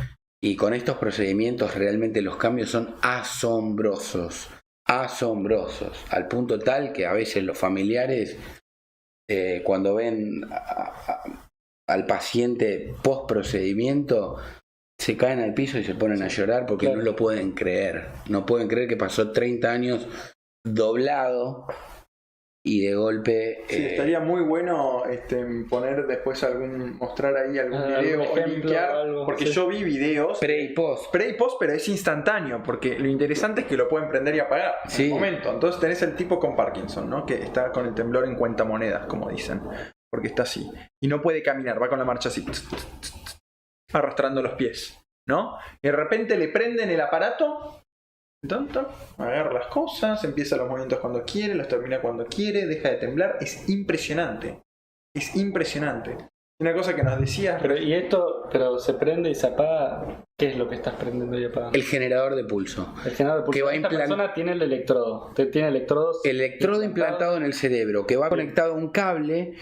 Y con estos procedimientos realmente los cambios son asombrosos, al punto tal que a veces los familiares cuando ven al paciente post procedimiento se caen al piso y se ponen a llorar porque no lo pueden creer. No pueden creer que pasó 30 años doblado y de golpe... Sí, estaría muy bueno poner después mostrar ahí algún video o linkear, porque sí, yo vi videos pre y post, pero es instantáneo, porque lo interesante es que lo pueden prender y apagar en el momento. Entonces tenés el tipo con Parkinson, ¿no? Que está con el temblor en cuentamonedas, como dicen, porque está así y no puede caminar, va con la marcha así, arrastrando los pies, ¿no? Y de repente le prenden el aparato, agarra las cosas, empieza los movimientos cuando quiere, los termina cuando quiere, deja de temblar. Es impresionante. Una cosa que nos decías... Pero se prende y se apaga. ¿Qué es lo que estás prendiendo y apagando? El generador de pulso. Que va Esta persona tiene el electrodo. Tiene electrodos. Electrodo implantado en el cerebro, que va conectado a un cable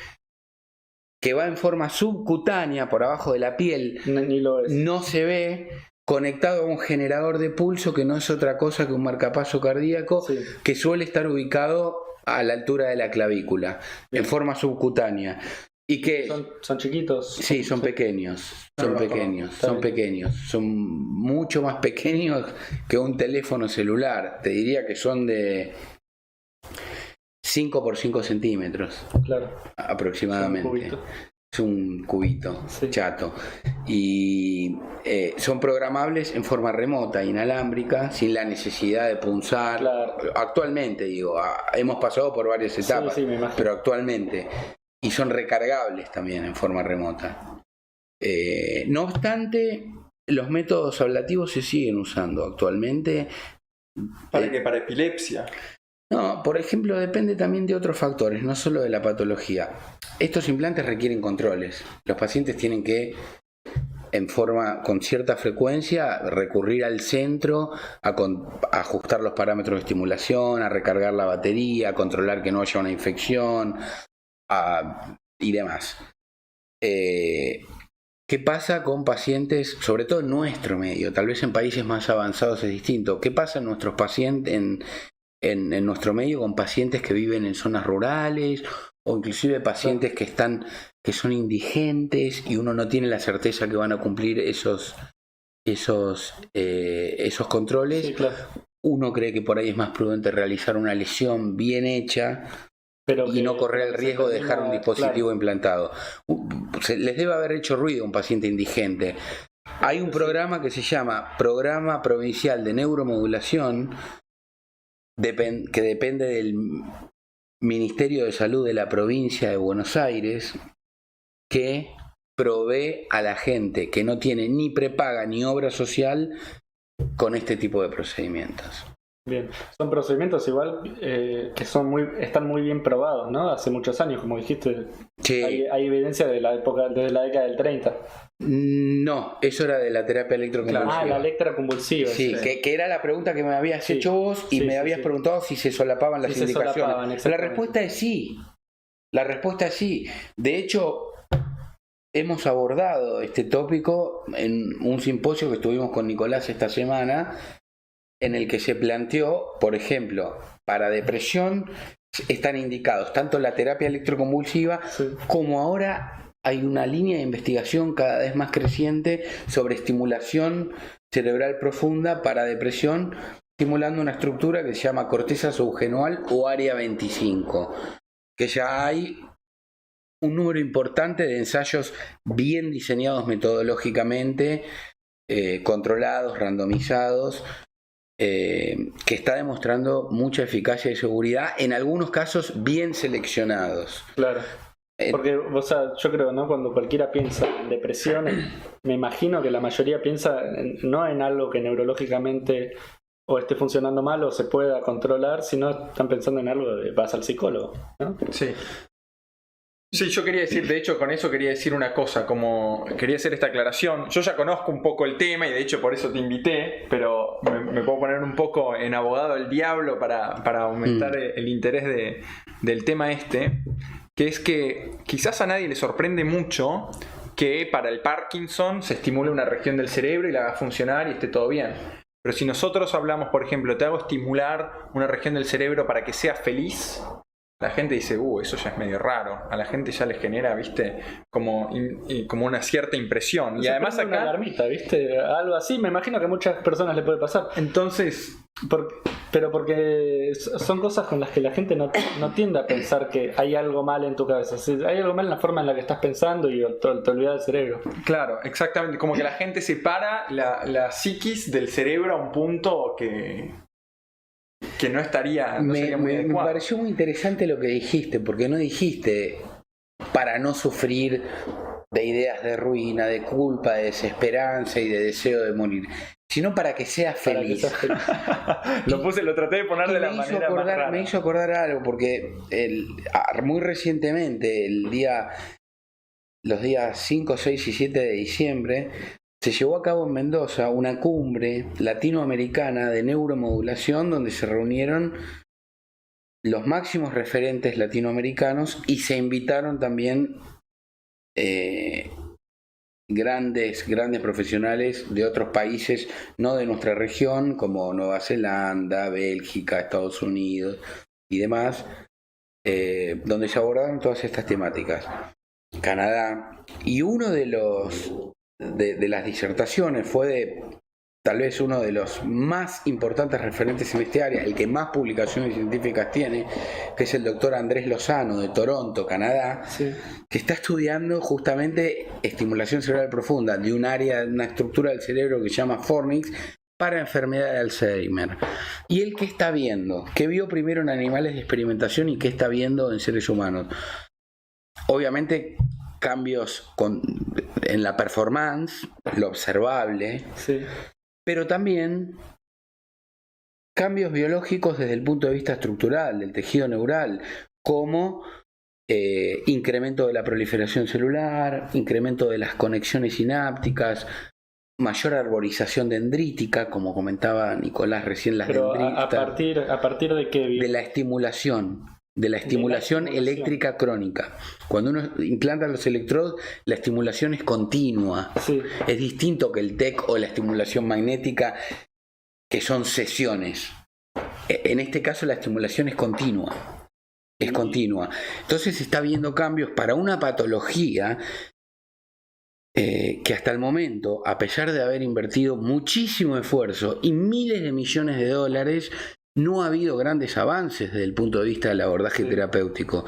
que va en forma subcutánea por abajo de la piel. Ni lo es. No se ve, conectado a un generador de pulso que no es otra cosa que un marcapaso cardíaco, sí, que suele estar ubicado a la altura de la clavícula, en forma subcutánea. Y que son chiquitos. Sí, son pequeños. Son mucho más pequeños que un teléfono celular. Te diría que son de 5 por 5 centímetros, claro, aproximadamente. Es un cubito, sí, chato. Y son programables en forma remota, inalámbrica, sin la necesidad de punzar. Claro. Actualmente, digo, hemos pasado por varias etapas, sí, pero actualmente. Y son recargables también en forma remota. No obstante, los métodos ablativos se siguen usando actualmente. ¿Para qué? ¿Para epilepsia? No, por ejemplo, depende también de otros factores, no solo de la patología. Estos implantes requieren controles. Los pacientes tienen que, con cierta frecuencia, recurrir al centro a ajustar los parámetros de estimulación, a recargar la batería, a controlar que no haya una infección y demás. ¿Qué pasa con pacientes, sobre todo en nuestro medio? Tal vez en países más avanzados es distinto. ¿Qué pasa en nuestros pacientes, en nuestro medio, con pacientes que viven en zonas rurales o inclusive pacientes que son indigentes y uno no tiene la certeza que van a cumplir esos controles. Sí, claro. Uno cree que por ahí es más prudente realizar una lesión bien hecha y no correr el riesgo de dejar un dispositivo implantado. Les debe haber hecho ruido a un paciente indigente. Hay un programa que se llama Programa Provincial de Neuromodulación, que depende del Ministerio de Salud de la provincia de Buenos Aires, que provee a la gente que no tiene ni prepaga ni obra social con este tipo de procedimientos. Bien, son procedimientos igual que están muy bien probados, ¿no? Hace muchos años, como dijiste, sí. Hay evidencia de la época, desde la década del 30. No, eso era de la terapia electroconvulsiva. La electroconvulsiva. Sí, que era la pregunta que me habías hecho vos y me habías preguntado si se solapaban las indicaciones. La respuesta es sí. La respuesta es sí. De hecho, hemos abordado este tópico en un simposio que estuvimos con Nicolás esta semana, en el que se planteó, por ejemplo, para depresión están indicados tanto la terapia electroconvulsiva como ahora hay una línea de investigación cada vez más creciente sobre estimulación cerebral profunda para depresión, estimulando una estructura que se llama corteza subgenual o área 25, que ya hay un número importante de ensayos bien diseñados metodológicamente, controlados, randomizados, que está demostrando mucha eficacia y seguridad, en algunos casos bien seleccionados. Claro. Porque, o sea, yo creo, ¿no? Cuando cualquiera piensa en depresión, me imagino que la mayoría piensa no en algo que neurológicamente o esté funcionando mal o se pueda controlar, sino están pensando en algo de vas al psicólogo, ¿no? Sí. Sí, yo quería decir, de hecho con eso quería decir una cosa, como quería hacer esta aclaración. Yo ya conozco un poco el tema y de hecho por eso te invité, pero me puedo poner un poco en abogado del diablo para aumentar el interés del tema este, que es que quizás a nadie le sorprende mucho que para el Parkinson se estimule una región del cerebro y la haga funcionar y esté todo bien. Pero si nosotros hablamos, por ejemplo, te hago estimular una región del cerebro para que sea feliz, la gente dice, eso ya es medio raro. A la gente ya le genera, viste, como una cierta impresión. Y además acá... una alarmita, viste, algo así, me imagino que a muchas personas le puede pasar. Entonces... Pero porque son cosas con las que la gente no tiende a pensar que hay algo mal en tu cabeza. Hay algo mal en la forma en la que estás pensando y te olvidas del cerebro. Claro, exactamente. Como que la gente separa la psiquis del cerebro a un punto que no estaría no sería muy adecuado. Me pareció muy interesante lo que dijiste, porque no dijiste para no sufrir de ideas de ruina, de culpa, de desesperanza y de deseo de morir, sino para que seas feliz. Lo traté de poner de la manera más rara. Me hizo acordar algo, porque muy recientemente, los días 5, 6 y 7 de diciembre, se llevó a cabo en Mendoza una cumbre latinoamericana de neuromodulación donde se reunieron los máximos referentes latinoamericanos y se invitaron también grandes profesionales de otros países, no de nuestra región, como Nueva Zelanda, Bélgica, Estados Unidos y demás, donde se abordaron todas estas temáticas. Canadá. Y uno de las disertaciones fue tal vez uno de los más importantes referentes en este área, el que más publicaciones científicas tiene, que es el doctor Andrés Lozano de Toronto, Canadá, que está estudiando justamente estimulación cerebral profunda de un área, de una estructura del cerebro que se llama fornix para enfermedad de Alzheimer. ¿Y él qué está viendo? ¿Qué vio primero en animales de experimentación y qué está viendo en seres humanos? Obviamente cambios en la performance, lo observable, pero también cambios biológicos desde el punto de vista estructural del tejido neural, como incremento de la proliferación celular, incremento de las conexiones sinápticas, mayor arborización dendrítica, como comentaba Nicolás recién, las dendritas. ¿A partir de qué? De la estimulación eléctrica crónica. Cuando uno implanta los electrodos, la estimulación es continua. Es distinto que el TEC o la estimulación magnética, que son sesiones. En este caso la estimulación es continua. Es continua. Entonces se está viendo cambios para una patología que hasta el momento, a pesar de haber invertido muchísimo esfuerzo y miles de millones de dólares, no ha habido grandes avances desde el punto de vista del abordaje terapéutico.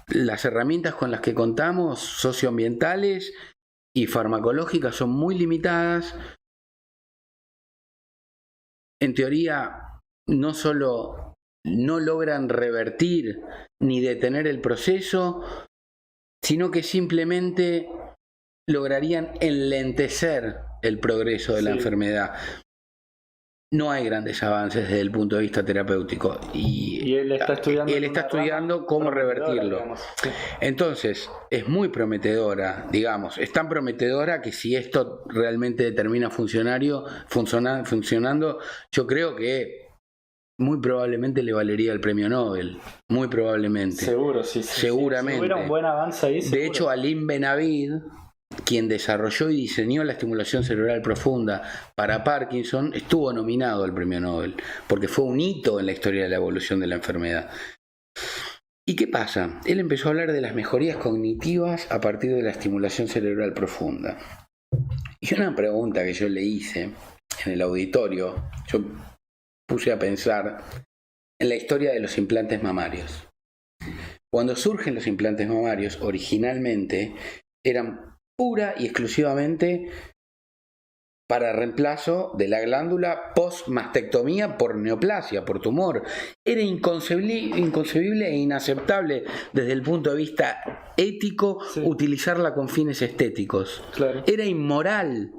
Las herramientas con las que contamos, socioambientales y farmacológicas, son muy limitadas. En teoría, no solo no logran revertir ni detener el proceso, sino que simplemente lograrían enlentecer el progreso de la enfermedad. No hay grandes avances desde el punto de vista terapéutico y él está estudiando cómo revertirlo. Sí. Entonces, es muy prometedora, digamos, es tan prometedora que si esto realmente termina funcionando, yo creo que muy probablemente le valería el premio Nobel, muy probablemente. Seguro, sí. Seguramente. Si hubiera un buen avance ahí, seguro. De hecho, Alim Benavid, quien desarrolló y diseñó la estimulación cerebral profunda para Parkinson, estuvo nominado al premio Nobel, porque fue un hito en la historia de la evolución de la enfermedad. ¿Y qué pasa? Él empezó a hablar de las mejorías cognitivas a partir de la estimulación cerebral profunda. Y una pregunta que yo le hice en el auditorio, yo puse a pensar en la historia de los implantes mamarios. Cuando surgen los implantes mamarios, originalmente eran pura y exclusivamente para reemplazo de la glándula post-mastectomía por neoplasia, por tumor. Era inconcebible e inaceptable desde el punto de vista ético utilizarla con fines estéticos. Claro. Era inmoral.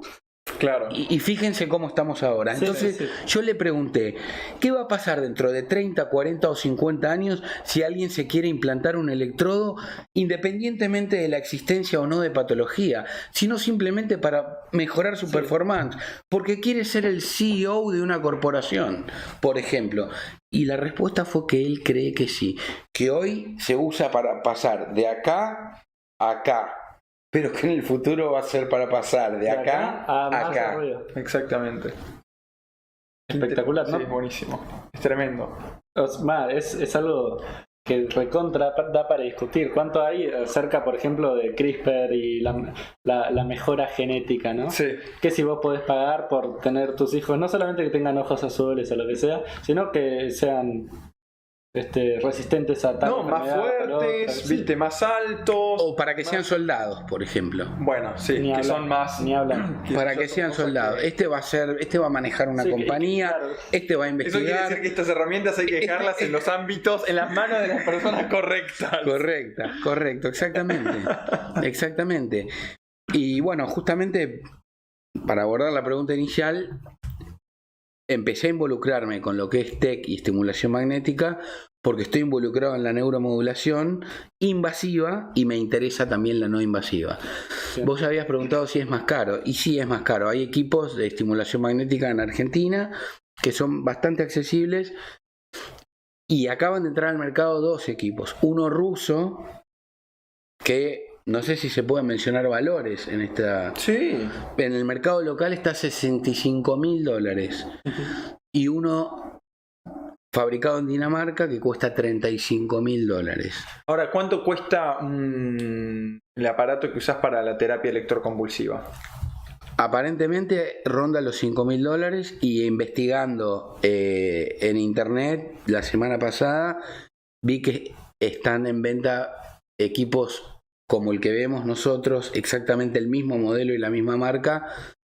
Claro. Y fíjense cómo estamos ahora. Entonces yo le pregunté, ¿qué va a pasar dentro de 30, 40 o 50 años si alguien se quiere implantar un electrodo independientemente de la existencia o no de patología, sino simplemente para mejorar su performance, porque quiere ser el CEO de una corporación, por ejemplo? Y la respuesta fue que él cree que sí, que hoy se usa para pasar de acá a acá, pero que en el futuro va a ser para pasar de acá a acá. Exactamente. Espectacular, ¿no? Sí, buenísimo. Es tremendo. Es algo que recontra da para discutir. ¿Cuánto hay acerca, por ejemplo, de CRISPR y la mejora genética, ¿no? Sí. Que si vos podés pagar por tener tus hijos, no solamente que tengan ojos azules o lo que sea, sino que sean resistentes a tal más fuertes, viste, más altos, o para que sean soldados, por ejemplo. Bueno, sí, ni que hablan, son más ni hablan. Para que sean soldados. Este va a manejar una compañía, claro. Este va a investigar. Eso quiere decir que estas herramientas hay que dejarlas en los ámbitos, en las manos de las personas correctas. Correcto, exactamente. Y bueno, justamente para abordar la pregunta inicial, empecé a involucrarme con lo que es TEC y estimulación magnética porque estoy involucrado en la neuromodulación invasiva y me interesa también la no invasiva. Sí. Vos habías preguntado si es más caro, y sí es más caro. Hay equipos de estimulación magnética en Argentina que son bastante accesibles y acaban de entrar al mercado 2 equipos. Uno ruso que no sé si se pueden mencionar valores en esta. Sí. En el mercado local está a $65.000. Y uno fabricado en Dinamarca que cuesta $35.000. Ahora, ¿cuánto cuesta el aparato que usás para la terapia electroconvulsiva? Aparentemente ronda los $5.000 y investigando en internet la semana pasada vi que están en venta equipos como el que vemos nosotros, exactamente el mismo modelo y la misma marca,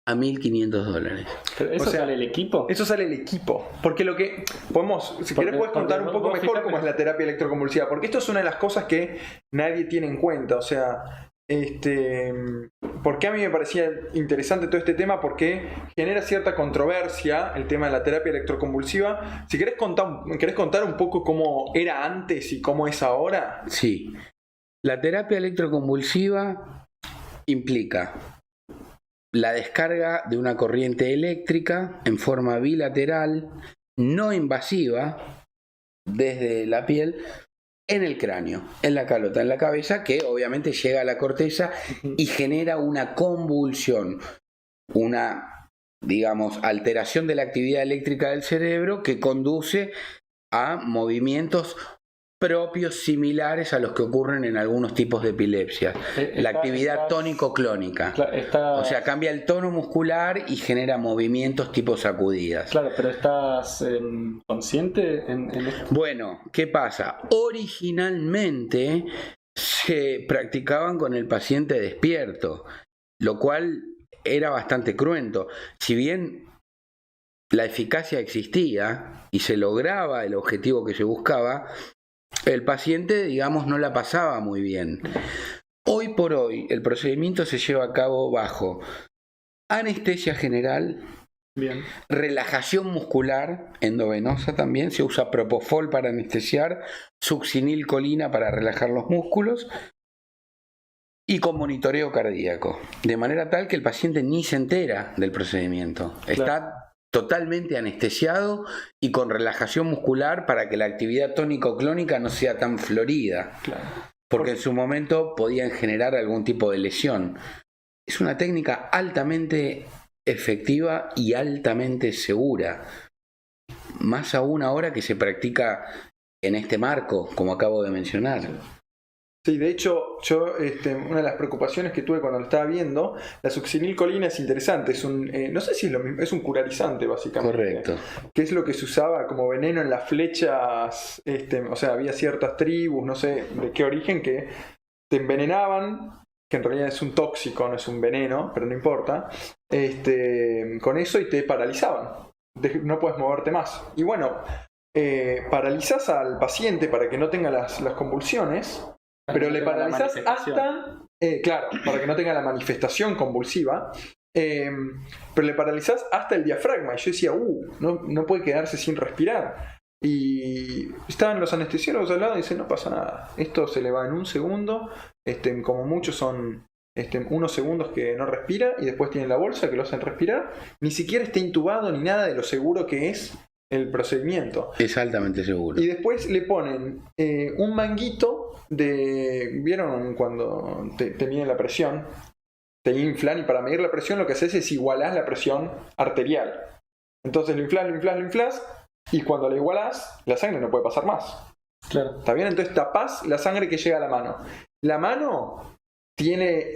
a $1.500. ¿Pero eso sale el equipo? Eso sale el equipo. Porque lo que podemos, si querés puedes contar un poco mejor cómo es la terapia electroconvulsiva, porque esto es una de las cosas que nadie tiene en cuenta. O sea, porque a mí me parecía interesante todo este tema, porque genera cierta controversia el tema de la terapia electroconvulsiva. Si querés contar un poco cómo era antes y cómo es ahora. Sí. La terapia electroconvulsiva implica la descarga de una corriente eléctrica en forma bilateral, no invasiva, desde la piel, en el cráneo, en la calota, en la cabeza, que obviamente llega a la corteza y genera una convulsión, una, digamos, alteración de la actividad eléctrica del cerebro que conduce a movimientos propios similares a los que ocurren en algunos tipos de epilepsia. La actividad tónico-clónica. O sea, cambia el tono muscular y genera movimientos tipo sacudidas. Claro, pero ¿estás consciente en esto? Bueno, ¿qué pasa? Originalmente se practicaban con el paciente despierto, lo cual era bastante cruento. Si bien la eficacia existía y se lograba el objetivo que se buscaba, el paciente, digamos, no la pasaba muy bien. Hoy por hoy, el procedimiento se lleva a cabo bajo anestesia general, bien, relajación muscular endovenosa también, se usa propofol para anestesiar, succinilcolina para relajar los músculos y con monitoreo cardíaco, de manera tal que el paciente ni se entera del procedimiento. Claro. Está totalmente anestesiado y con relajación muscular para que la actividad tónico-clónica no sea tan florida. Claro. Porque en su momento podían generar algún tipo de lesión. Es una técnica altamente efectiva y altamente segura. Más aún ahora que se practica en este marco, como acabo de mencionar. Sí, de hecho, yo una de las preocupaciones que tuve cuando lo estaba viendo, la succinilcolina es interesante, es un, no sé si es lo mismo, es un curarizante básicamente. Correcto. Que es lo que se usaba como veneno en las flechas, o sea, había ciertas tribus, no sé de qué origen, que te envenenaban, que en realidad es un tóxico, no es un veneno, pero no importa, con eso y te paralizaban, no puedes moverte más. Y bueno, paralizás al paciente para que no tenga las convulsiones, pero le paralizás hasta, claro, para que no tenga la manifestación convulsiva, pero le paralizás hasta el diafragma. Y yo decía, no puede quedarse sin respirar. Y estaban los anestesiólogos al lado y dicen, no pasa nada, esto se le va en un segundo, como mucho son unos segundos que no respira y después tiene la bolsa que lo hacen respirar. Ni siquiera está intubado ni nada de lo seguro que es el procedimiento. Es altamente seguro. Y después le ponen un manguito ¿vieron cuando te miden la presión? Te inflan y para medir la presión lo que haces es igualar la presión arterial. Entonces lo inflas y cuando la igualás, la sangre no puede pasar más. Claro. ¿Está bien? Entonces tapás la sangre que llega a la mano. La mano tiene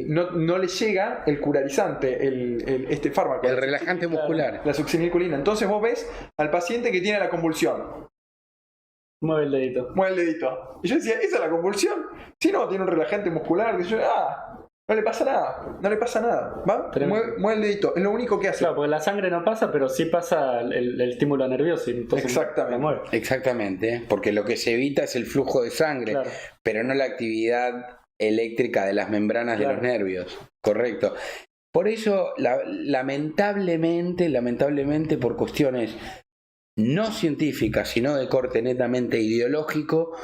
no le llega el curarizante, este fármaco. El relajante muscular. La succinilcolina. Entonces vos ves al paciente que tiene la convulsión. Mueve el dedito. Y yo decía, ¿esa es la convulsión? Si no, tiene un relajante muscular. Y yo, no le pasa nada. ¿Va? Mueve el dedito. Es lo único que hace. Claro, porque la sangre no pasa, pero sí pasa el estímulo nervioso. Entonces exactamente. Exactamente. Porque lo que se evita es el flujo de sangre, claro, pero no la actividad eléctrica de las membranas, claro, de los nervios. Correcto. Por eso, lamentablemente, por cuestiones no científicas, sino de corte netamente ideológico,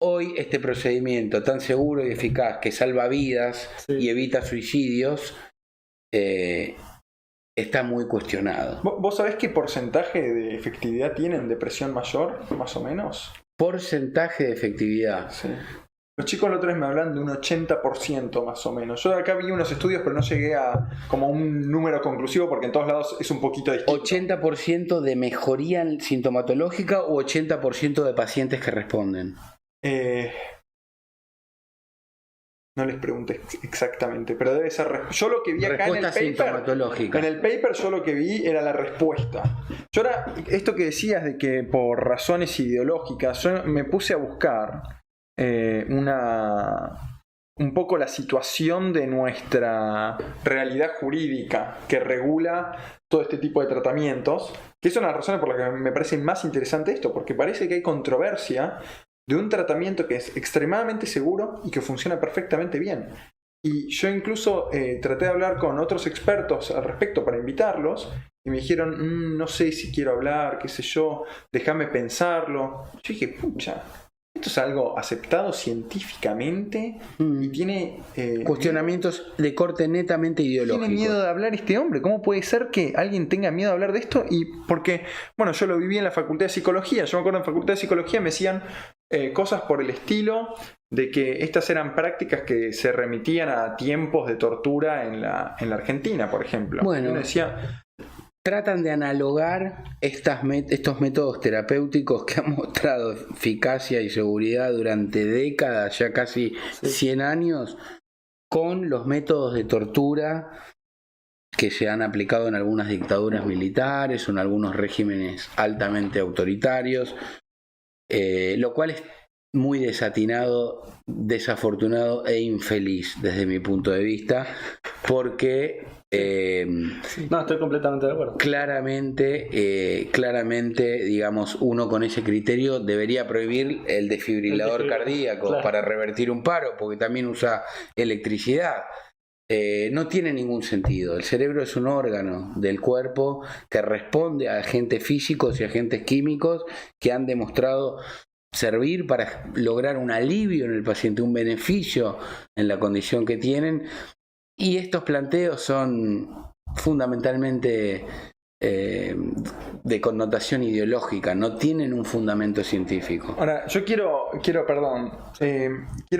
hoy este procedimiento tan seguro y eficaz que salva vidas, sí, y evita suicidios, está muy cuestionado. ¿Vos sabés qué porcentaje de efectividad tiene en depresión mayor, más o menos? Porcentaje de efectividad. Sí. Los chicos la otra vez me hablan de un 80% más o menos. Yo acá vi unos estudios, pero no llegué a como un número conclusivo porque en todos lados es un poquito distinto. ¿80% de mejoría sintomatológica o 80% de pacientes que responden? No les pregunté exactamente, pero debe ser... Yo lo que vi acá en el paper, yo lo que vi era la respuesta. Yo ahora, esto que decías de que por razones ideológicas, yo me puse a buscar un poco la situación de nuestra realidad jurídica que regula todo este tipo de tratamientos, que es una de las razones por las que me parece más interesante esto, porque parece que hay controversia de un tratamiento que es extremadamente seguro y que funciona perfectamente bien. Y yo incluso traté de hablar con otros expertos al respecto para invitarlos y me dijeron, no sé si quiero hablar, qué sé yo, déjame pensarlo. Yo dije, pucha, esto es algo aceptado científicamente y tiene... cuestionamientos de corte netamente ideológico. Tiene miedo de hablar este hombre. ¿Cómo puede ser que alguien tenga miedo de hablar de esto? Y porque, bueno, yo lo viví en la facultad de psicología. Yo me acuerdo en facultad de psicología me decían cosas por el estilo de que estas eran prácticas que se remitían a tiempos de tortura en la Argentina, por ejemplo. Bueno, y uno decía, tratan de analogar estos métodos terapéuticos que han mostrado eficacia y seguridad durante décadas, ya casi 100 años, con los métodos de tortura que se han aplicado en algunas dictaduras militares o en algunos regímenes altamente autoritarios, lo cual es muy desatinado, desafortunado e infeliz desde mi punto de vista, porque no, estoy completamente de acuerdo. Claramente, digamos, uno con ese criterio debería prohibir el desfibrilador cardíaco, claro, para revertir un paro, porque también usa electricidad. No tiene ningún sentido. El cerebro es un órgano del cuerpo que responde a agentes físicos y agentes químicos que han demostrado servir para lograr un alivio en el paciente, un beneficio en la condición que tienen, y estos planteos son fundamentalmente de connotación ideológica, no tienen un fundamento científico. Ahora, yo quiero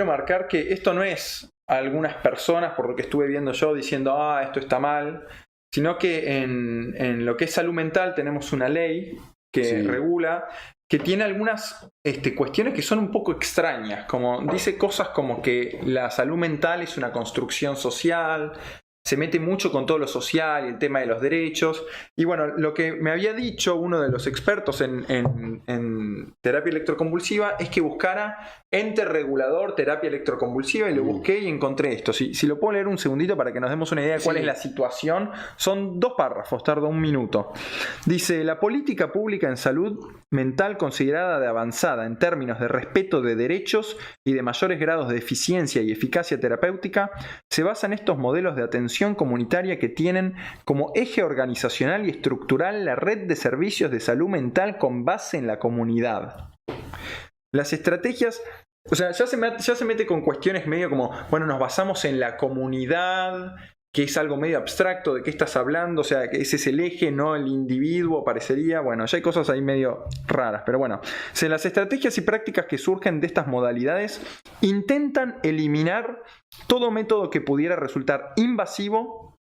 marcar que esto no es algunas personas, por lo que estuve viendo yo, diciendo esto está mal, sino que en lo que es salud mental tenemos una ley que regula, que tiene algunas cuestiones que son un poco extrañas, como dice cosas como que la salud mental es una construcción social, se mete mucho con todo lo social y el tema de los derechos. Y bueno, lo que me había dicho uno de los expertos en terapia electroconvulsiva es que buscara ente regulador terapia electroconvulsiva, y lo busqué y encontré esto. Si lo puedo leer un segundito para que nos demos una idea de cuál es la situación. Son 2 párrafos, tarda 1 minuto. Dice: la política pública en salud mental considerada de avanzada en términos de respeto de derechos y de mayores grados de eficiencia y eficacia terapéutica se basa en estos modelos de atención comunitaria que tienen como eje organizacional y estructural la red de servicios de salud mental con base en la comunidad. Las estrategias, o sea, ya se mete con cuestiones medio como, bueno, nos basamos en la comunidad, que es algo medio abstracto, ¿de qué estás hablando? O sea, que ese es el eje, no el individuo, parecería. Bueno, ya hay cosas ahí medio raras, pero bueno. Las estrategias y prácticas que surgen de estas modalidades intentan eliminar todo método que pudiera resultar invasivo,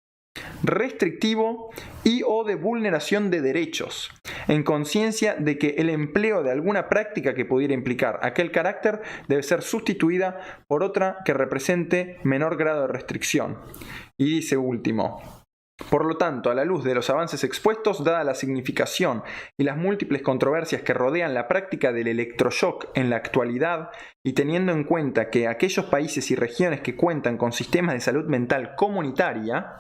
restrictivo y o de vulneración de derechos, en conciencia de que el empleo de alguna práctica que pudiera implicar aquel carácter debe ser sustituida por otra que represente menor grado de restricción. Y dice último: por lo tanto, a la luz de los avances expuestos, dada la significación y las múltiples controversias que rodean la práctica del electroshock en la actualidad, y teniendo en cuenta que aquellos países y regiones que cuentan con sistemas de salud mental comunitaria,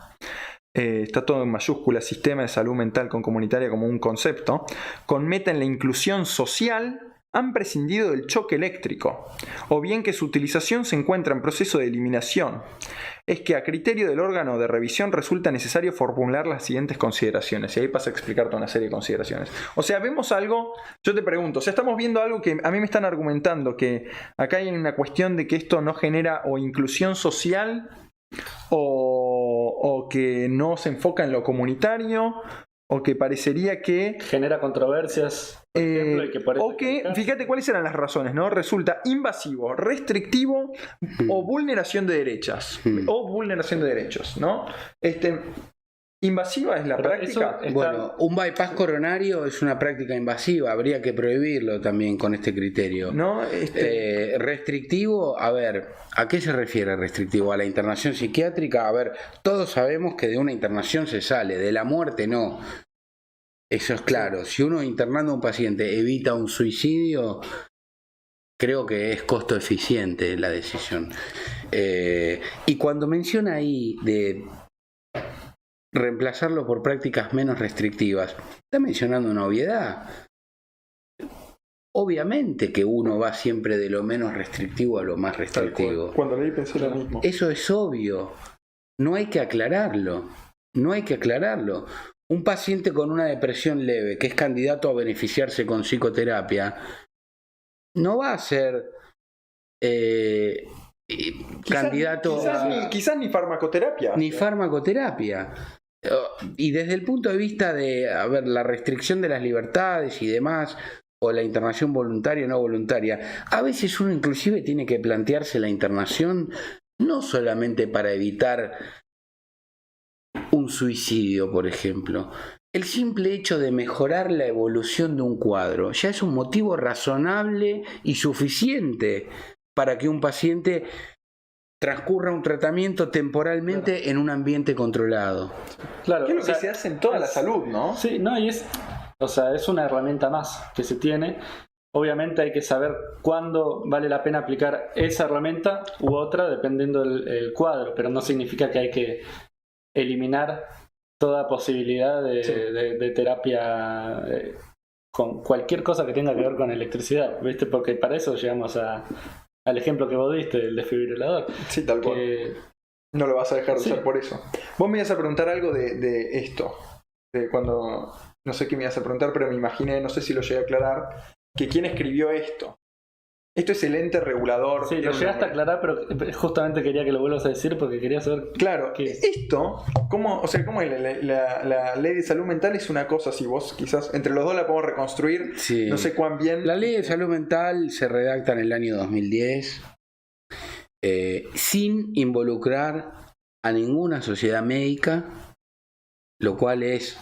está todo en mayúsculas, sistema de salud mental con comunitaria como un concepto, con meta en la inclusión social, han prescindido del choque eléctrico, o bien que su utilización se encuentra en proceso de eliminación. Es que a criterio del órgano de revisión resulta necesario formular las siguientes consideraciones. Y ahí pasa a explicar toda una serie de consideraciones. O sea, vemos algo, yo te pregunto, o sea, estamos viendo algo que a mí me están argumentando, que acá hay una cuestión de que esto no genera o inclusión social o que no se enfoca en lo comunitario, o que parecería que genera controversias, por ejemplo, y que por eso o que, fíjate cuáles eran las razones, ¿no? Resulta invasivo, restrictivo o vulneración de derechos, ¿no? Invasiva es la práctica. Bueno, un bypass coronario es una práctica invasiva, habría que prohibirlo también con este criterio. ¿No? Restrictivo, a ver, ¿a qué se refiere restrictivo? ¿A la internación psiquiátrica? A ver, todos sabemos que de una internación se sale, de la muerte no. Eso es claro. Si uno internando a un paciente evita un suicidio, creo que es costo eficiente la decisión. Y cuando menciona ahí de reemplazarlo por prácticas menos restrictivas, está mencionando una obviedad. Obviamente que uno va siempre de lo menos restrictivo a lo más restrictivo. Cuando leí pensé lo mismo. Eso es obvio. No hay que aclararlo. No hay que aclararlo. Un paciente con una depresión leve que es candidato a beneficiarse con psicoterapia no va a ser candidato quizás ni farmacoterapia. Ni farmacoterapia. Y desde el punto de vista de, a ver, la restricción de las libertades y demás, o la internación voluntaria o no voluntaria, a veces uno inclusive tiene que plantearse la internación no solamente para evitar un suicidio, por ejemplo. el simple hecho de mejorar la evolución de un cuadro ya es un motivo razonable y suficiente para que un paciente transcurra un tratamiento temporalmente en un ambiente controlado. Claro, que es lo que se hace en toda la salud, ¿no? Sí, no, y es una herramienta más que se tiene. Obviamente hay que saber cuándo vale la pena aplicar esa herramienta u otra, dependiendo del cuadro, pero no significa que hay que eliminar toda posibilidad de terapia con cualquier cosa que tenga que ver con electricidad, ¿viste? Porque para eso llegamos al ejemplo que vos diste, el desfibrilador. Sí, tal cual. No lo vas a dejar de usar por eso. Vos me ibas a preguntar algo de esto, de cuando, no sé qué me ibas a preguntar, pero me imaginé, no sé si lo llegué a aclarar, que quién escribió esto. Esto es el ente regulador. Sí, lo llegaste a aclarar, pero justamente quería que lo vuelvas a decir porque quería saber. Claro, esto, ¿cómo es la ley de salud mental? Es una cosa, si vos quizás entre los dos la podemos reconstruir, sí. No sé cuán bien. La ley de salud mental se redacta en el año 2010 sin involucrar a ninguna sociedad médica, lo cual es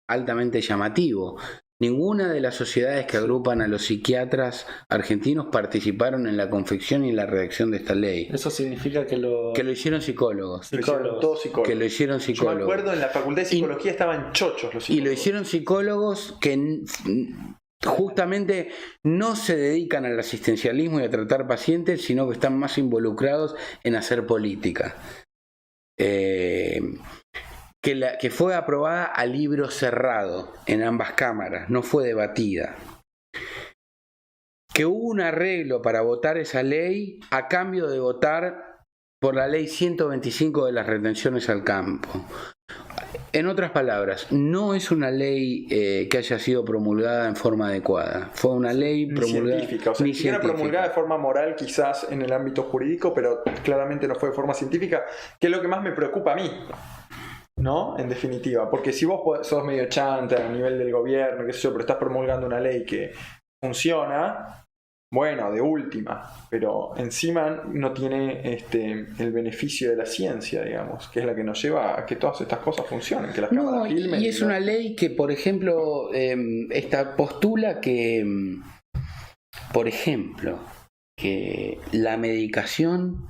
altamente llamativo. Ninguna de las sociedades que agrupan a los psiquiatras argentinos participaron en la confección y en la redacción de esta ley. Eso significa que lo hicieron psicólogos. Todos psicólogos. Que lo hicieron psicólogos. Yo me acuerdo en la facultad de psicología estaban chochos los psicólogos. Y lo hicieron psicólogos que justamente no se dedican al asistencialismo y a tratar pacientes, sino que están más involucrados en hacer política. Que fue aprobada a libro cerrado en ambas cámaras, no fue debatida. Que hubo un arreglo para votar esa ley a cambio de votar por la ley 125 de las retenciones al campo. En otras palabras, no es una ley que haya sido promulgada en forma adecuada. Fue una ley promulgada científica, o sea, ni siquiera promulgada de forma moral quizás en el ámbito jurídico, pero claramente no fue de forma científica, que es lo que más me preocupa a mí. ¿No? En definitiva, porque si vos sos medio chanta a nivel del gobierno, qué sé yo, pero estás promulgando una ley que funciona, bueno, de última, pero encima no tiene el beneficio de la ciencia, digamos, que es la que nos lleva a que todas estas cosas funcionen, que las cámaras filmen. Y es una ley que, por ejemplo, postula que, por ejemplo, que la medicación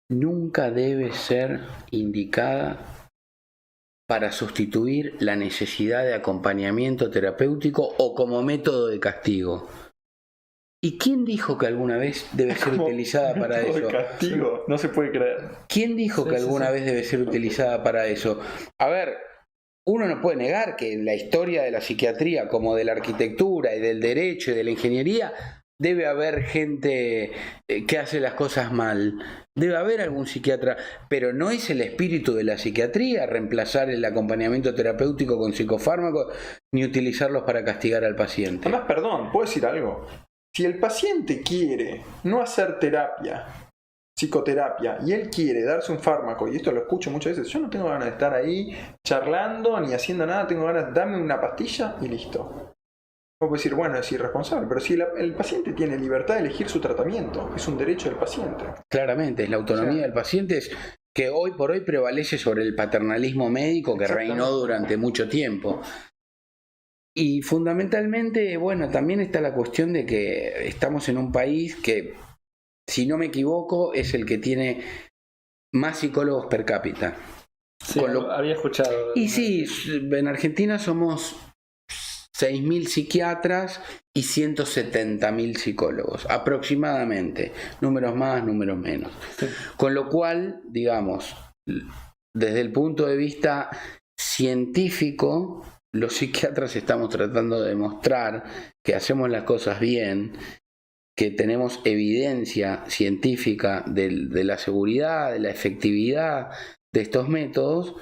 nunca debe ser indicada para sustituir la necesidad de acompañamiento terapéutico o como método de castigo. ¿Y quién dijo que alguna vez debe ser utilizada para eso? De castigo, no se puede creer. ¿Quién dijo que alguna vez debe ser utilizada para eso? A ver, uno no puede negar que en la historia de la psiquiatría, como de la arquitectura y del derecho y de la ingeniería, debe haber gente que hace las cosas mal. Debe haber algún psiquiatra, pero no es el espíritu de la psiquiatría reemplazar el acompañamiento terapéutico con psicofármacos ni utilizarlos para castigar al paciente. Además, perdón, ¿puedo decir algo? Si el paciente quiere no hacer terapia, psicoterapia, y él quiere darse un fármaco, y esto lo escucho muchas veces, yo no tengo ganas de estar ahí charlando ni haciendo nada, tengo ganas de darme una pastilla y listo. Puedo decir, bueno, es irresponsable, pero si el paciente tiene libertad de elegir su tratamiento, es un derecho del paciente. Claramente, es la autonomía del paciente, es que hoy por hoy prevalece sobre el paternalismo médico que reinó durante mucho tiempo. Y fundamentalmente, bueno, también está la cuestión de que estamos en un país que, si no me equivoco, es el que tiene más psicólogos per cápita. Sí, había escuchado. Y sí, en Argentina somos 6.000 psiquiatras y 170.000 psicólogos, aproximadamente. Números más, números menos. Sí. Con lo cual, digamos, desde el punto de vista científico, los psiquiatras estamos tratando de demostrar que hacemos las cosas bien, que tenemos evidencia científica de la seguridad, de la efectividad de estos métodos.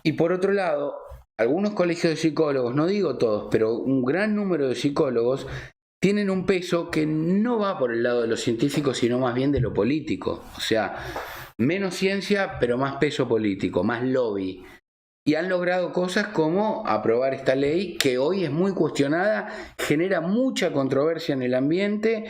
Y por otro lado, algunos colegios de psicólogos, no digo todos, pero un gran número de psicólogos tienen un peso que no va por el lado de lo científico, sino más bien de lo político. O sea, menos ciencia, pero más peso político, más lobby. Y han logrado cosas como aprobar esta ley, que hoy es muy cuestionada, genera mucha controversia en el ambiente,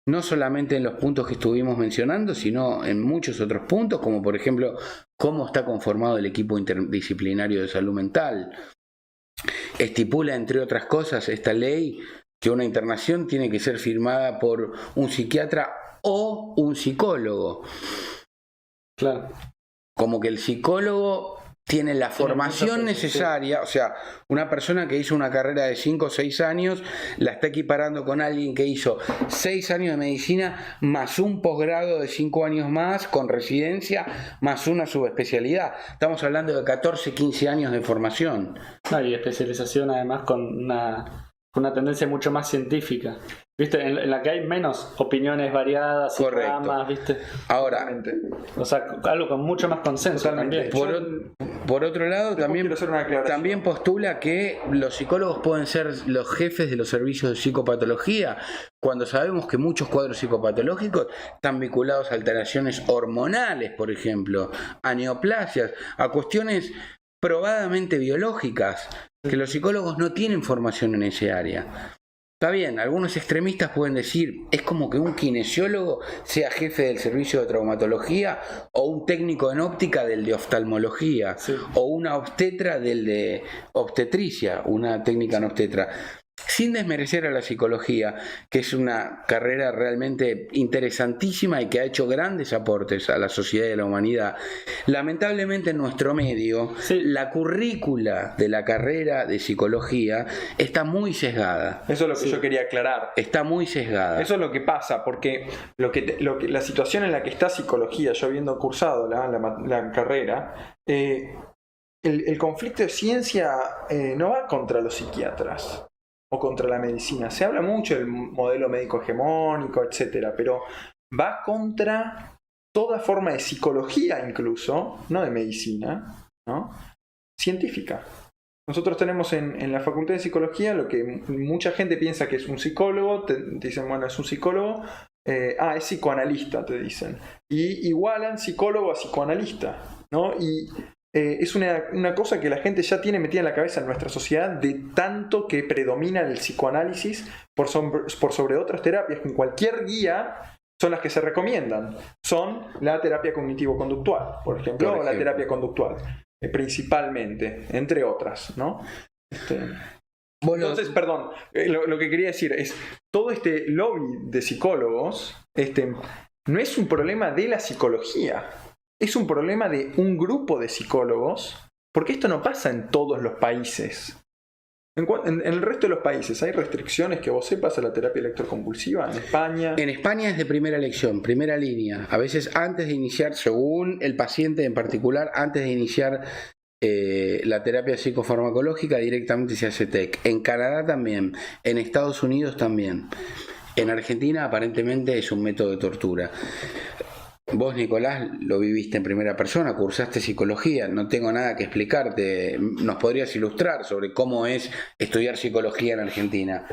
no solamente en los puntos que estuvimos mencionando, sino en muchos otros puntos, como por ejemplo, cómo está conformado el equipo interdisciplinario de salud mental. Estipula, entre otras cosas, esta ley que una internación tiene que ser firmada por un psiquiatra o un psicólogo. Claro. Como que el psicólogo tiene la formación necesaria, o sea, una persona que hizo una carrera de 5 o 6 años la está equiparando con alguien que hizo 6 años de medicina más un posgrado de 5 años más con residencia más una subespecialidad. Estamos hablando de 14, 15 años de formación. No, y especialización además con una tendencia mucho más científica, ¿viste? En la que hay menos opiniones variadas y ramas, ¿viste? Ahora, o sea, algo con mucho más consenso también. Por otro lado, también postula que los psicólogos pueden ser los jefes de los servicios de psicopatología, cuando sabemos que muchos cuadros psicopatológicos están vinculados a alteraciones hormonales, por ejemplo, a neoplasias, a cuestiones probadamente biológicas, que los psicólogos no tienen formación en ese área. Está bien, algunos extremistas pueden decir, es como que un kinesiólogo sea jefe del servicio de traumatología, o un técnico en óptica del de oftalmología, o una obstetra del de obstetricia, una técnica en obstetra. Sin desmerecer a la psicología, que es una carrera realmente interesantísima y que ha hecho grandes aportes a la sociedad y a la humanidad. Lamentablemente en nuestro medio, la currícula de la carrera de psicología está muy sesgada. Eso es lo que yo quería aclarar. Está muy sesgada. Eso es lo que pasa, porque la situación en la que está psicología, yo habiendo cursado la carrera, el conflicto de ciencia no va contra los psiquiatras o contra la medicina. Se habla mucho del modelo médico hegemónico, etcétera, pero va contra toda forma de psicología, incluso, no de medicina, ¿no? Científica. Nosotros tenemos en la Facultad de Psicología lo que mucha gente piensa que es un psicólogo, te dicen, bueno, es un psicólogo, es psicoanalista, te dicen. Y igualan psicólogo a psicoanalista, ¿no? Y es una cosa que la gente ya tiene metida en la cabeza en nuestra sociedad, de tanto que predomina el psicoanálisis por sobre otras terapias que en cualquier guía son las que se recomiendan. Son la terapia cognitivo-conductual, por ejemplo, o la terapia conductual, principalmente, entre otras, ¿no? Entonces, perdón, lo que quería decir es, todo este lobby de psicólogos no es un problema de la psicología. Es un problema de un grupo de psicólogos, porque esto no pasa en todos los países. En el resto de los países, ¿hay restricciones que vos sepas a la terapia electroconvulsiva? ¿En España? En España es de primera elección, primera línea. A veces antes de iniciar, según el paciente en particular, antes de iniciar la terapia psicofarmacológica, directamente se hace TEC. En Canadá también, en Estados Unidos también. En Argentina aparentemente es un método de tortura. Vos, Nicolás, lo viviste en primera persona, cursaste psicología, no tengo nada que explicarte. ¿Nos podrías ilustrar sobre cómo es estudiar psicología en Argentina?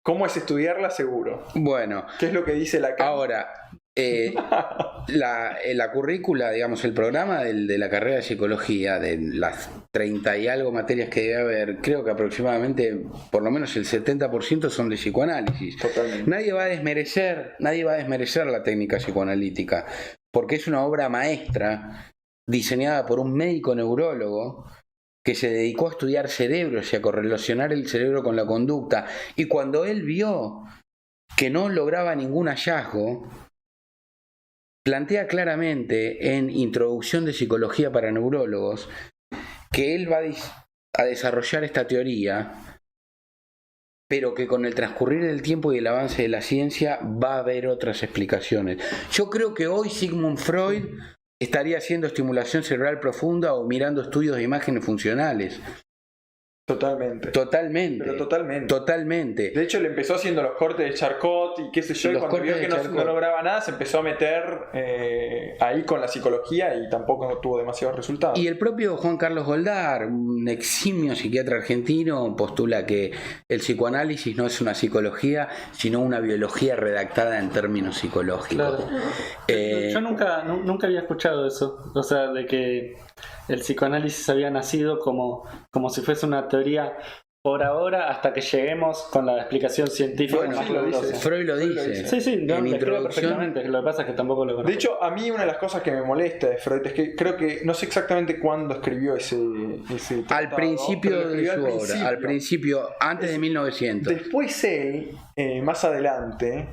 ¿Cómo es estudiarla? Seguro. Bueno. ¿Qué es lo que dice la carrera? Ahora, la currícula, digamos, el programa de la carrera de psicología, de las 30 y algo materias que debe haber, creo que aproximadamente, por lo menos el 70% son de psicoanálisis. Totalmente. Nadie va a desmerecer la técnica psicoanalítica, porque es una obra maestra diseñada por un médico neurólogo que se dedicó a estudiar cerebros y a correlacionar el cerebro con la conducta, y cuando él vio que no lograba ningún hallazgo, plantea claramente en Introducción de Psicología para Neurólogos que él va a desarrollar esta teoría, pero que con el transcurrir del tiempo y el avance de la ciencia va a haber otras explicaciones. Yo creo que hoy Sigmund Freud estaría haciendo estimulación cerebral profunda o mirando estudios de imágenes funcionales. Totalmente. Pero totalmente. De hecho, le empezó haciendo los cortes de Charcot y qué sé yo, y cuando vio que no lograba nada, se empezó a meter ahí con la psicología y tampoco tuvo demasiados resultados. Y el propio Juan Carlos Goldar, un eximio psiquiatra argentino, postula que el psicoanálisis no es una psicología, sino una biología redactada en términos psicológicos. Claro. Yo nunca había escuchado eso, o sea, de que el psicoanálisis había nacido como si fuese una teoría por ahora, hasta que lleguemos con la explicación científica. Bueno, más Freud lo dice. Sí, en introducción. Perfectamente. Lo que pasa es que tampoco lo conozco. De hecho, a mí una de las cosas que me molesta de Freud es que creo que no sé exactamente cuándo escribió ese tratado, al principio de su obra, al principio, antes de 1900. Después él, más adelante,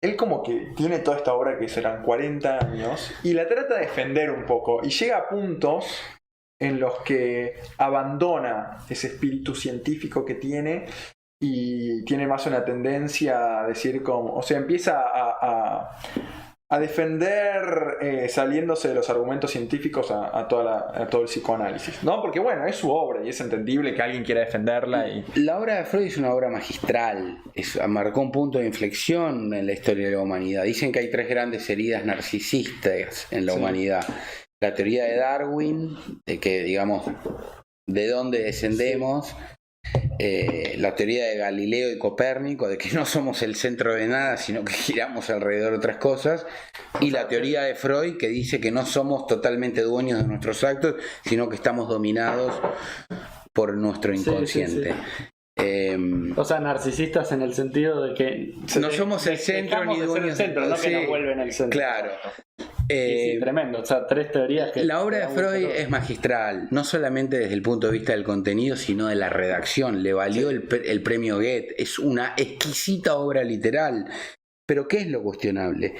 él como que tiene toda esta obra que serán 40 años y la trata de defender un poco y llega a puntos en los que abandona ese espíritu científico que tiene y tiene más una tendencia a decir como, o sea, empieza a defender saliéndose de los argumentos científicos a todo el psicoanálisis, ¿no? Porque bueno, es su obra y es entendible que alguien quiera defenderla. La obra de Freud es una obra magistral, marcó un punto de inflexión en la historia de la humanidad. Dicen que hay 3 grandes heridas narcisistas en la humanidad. La teoría de Darwin, de que, digamos, de dónde descendemos. La teoría de Galileo y Copérnico, de que no somos el centro de nada, sino que giramos alrededor de otras cosas. Y la teoría de Freud, que dice que no somos totalmente dueños de nuestros actos, sino que estamos dominados por nuestro inconsciente. O sea, narcisistas en el sentido de que no somos el centro ni dueños del centro, no que nos vuelven el centro. Claro. Sí, tremendo, o sea, 3 teorías que... La obra de Freud es magistral, no solamente desde el punto de vista del contenido, sino de la redacción. Le valió el premio Goethe, es una exquisita obra literal. Pero ¿qué es lo cuestionable?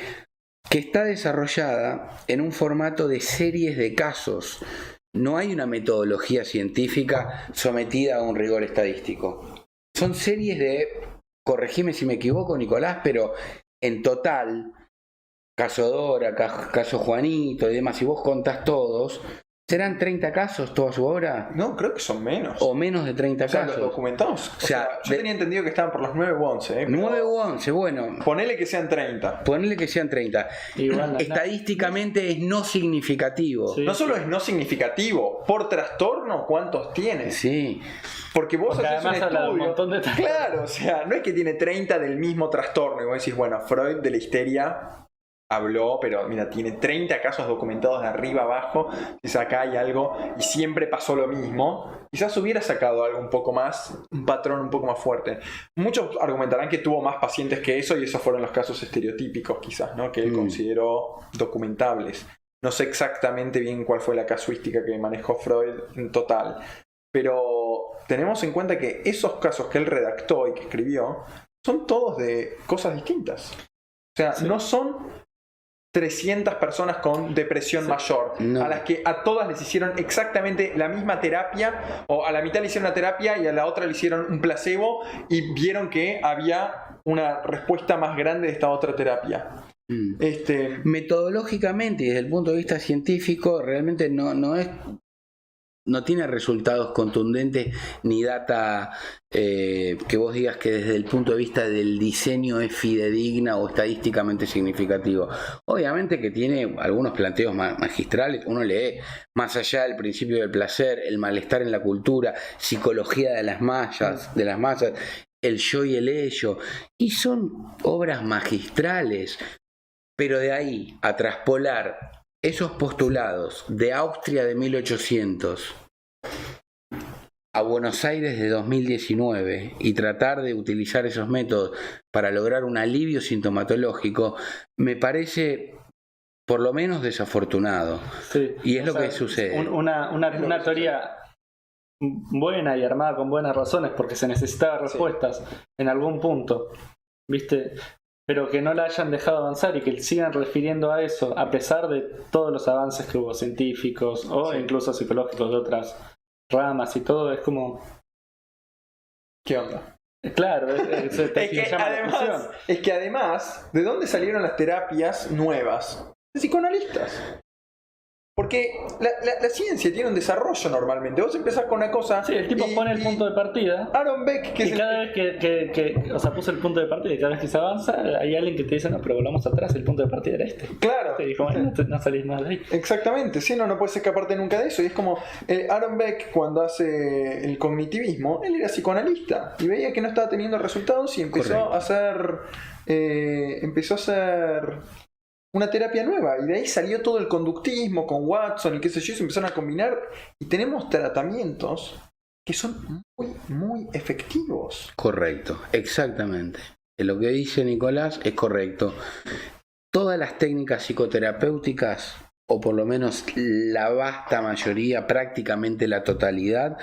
Que está desarrollada en un formato de series de casos. No hay una metodología científica sometida a un rigor estadístico. Son series de, corregime si me equivoco, Nicolás, pero en total, caso Dora, caso Juanito y demás, si vos contás todos, ¿serán 30 casos toda su obra? No, creo que son menos. O menos de 30 casos. Los documentados. O sea, yo tenía entendido que estaban por los 9 u 11. 9 u 11, bueno. Ponele que sean 30. Ponele que sean 30. Igual, estadísticamente es no significativo. Sí. No solo es no significativo, por trastorno, ¿cuántos tiene? Sí. Porque vos haces un estudio. Un montón de claro, o sea, no es que tiene 30 del mismo trastorno. Y vos decís, bueno, Freud de la histeria habló, pero mira, tiene 30 casos documentados de arriba abajo. Quizás acá hay algo y siempre pasó lo mismo. Quizás hubiera sacado algo un poco más, un patrón un poco más fuerte. Muchos argumentarán que tuvo más pacientes que eso y esos fueron los casos estereotípicos quizás, ¿no? Que él consideró documentables. No sé exactamente bien cuál fue la casuística que manejó Freud en total, pero tenemos en cuenta que esos casos que él redactó y que escribió son todos de cosas distintas. O sea, no son 300 personas con depresión mayor, a las que a todas les hicieron exactamente la misma terapia, o a la mitad le hicieron una terapia y a la otra le hicieron un placebo y vieron que había una respuesta más grande de esta otra terapia. Metodológicamente y desde el punto de vista científico realmente no tiene resultados contundentes ni data que vos digas que desde el punto de vista del diseño es fidedigna o estadísticamente significativo. Obviamente que tiene algunos planteos magistrales. Uno lee Más allá del principio del placer, El malestar en la cultura, Psicología de las masas, El yo y el ello, y son obras magistrales. Pero de ahí a traspolar esos postulados de Austria de 1800 a Buenos Aires de 2019 y tratar de utilizar esos métodos para lograr un alivio sintomatológico, me parece por lo menos desafortunado. Sí, y es lo que sucede. Una teoría buena y armada con buenas razones, porque se necesitaban respuestas en algún punto, ¿viste? Pero que no la hayan dejado avanzar y que sigan refiriendo a eso, a pesar de todos los avances que hubo científicos o incluso psicológicos de otras ramas y todo, es como... ¿Qué onda? Claro, es que además, ¿de dónde salieron las terapias nuevas? De psicoanalistas. Porque la ciencia tiene un desarrollo normalmente. Vos empezás con una cosa... Sí, el tipo pone el punto de partida. Aaron Beck, que cada vez que o sea, puso el punto de partida y cada vez que se avanza, hay alguien que te dice, no, pero volvamos atrás, el punto de partida era este. Claro. Te dijo, bueno, no salís más de ahí. Exactamente, sí, no puedes escaparte nunca de eso. Y es como Aaron Beck, cuando hace el cognitivismo, él era psicoanalista y veía que no estaba teniendo resultados y empezó a hacer... una terapia nueva, y de ahí salió todo el conductismo con Watson y qué sé yo, y se empezaron a combinar y tenemos tratamientos que son muy, muy efectivos. Correcto, exactamente. Lo que dice Nicolás es correcto. Todas las técnicas psicoterapéuticas, o por lo menos la vasta mayoría, prácticamente la totalidad,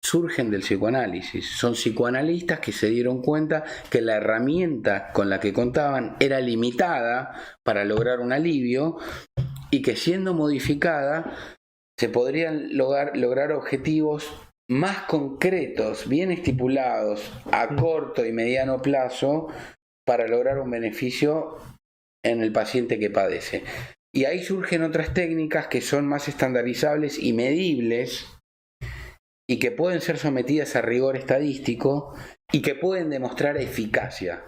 surgen del psicoanálisis. Son psicoanalistas que se dieron cuenta que la herramienta con la que contaban era limitada para lograr un alivio y que siendo modificada se podrían lograr objetivos más concretos, bien estipulados, a corto y mediano plazo, para lograr un beneficio en el paciente que padece. Y ahí surgen otras técnicas que son más estandarizables y medibles y que pueden ser sometidas a rigor estadístico y que pueden demostrar eficacia,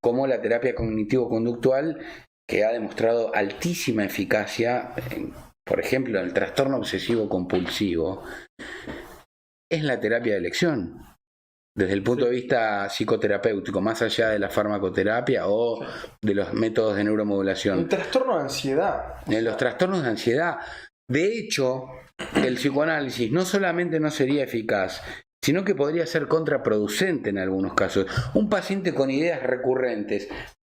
como la terapia cognitivo-conductual, que ha demostrado altísima eficacia, por ejemplo, en el trastorno obsesivo-compulsivo. Es la terapia de elección, desde el punto de vista psicoterapéutico, más allá de la farmacoterapia o de los métodos de neuromodulación. El trastorno de ansiedad. En los trastornos de ansiedad. De hecho, el psicoanálisis no solamente no sería eficaz, sino que podría ser contraproducente en algunos casos. Un paciente con ideas recurrentes,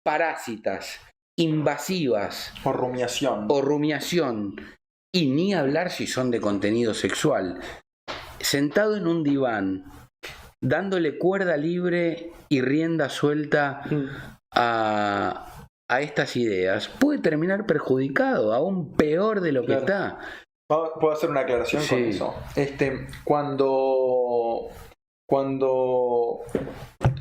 parásitas, invasivas o rumiación, y ni hablar si son de contenido sexual, sentado en un diván, dándole cuerda libre y rienda suelta a estas ideas, puede terminar perjudicado, aún peor de lo que está. Puedo hacer una aclaración con eso.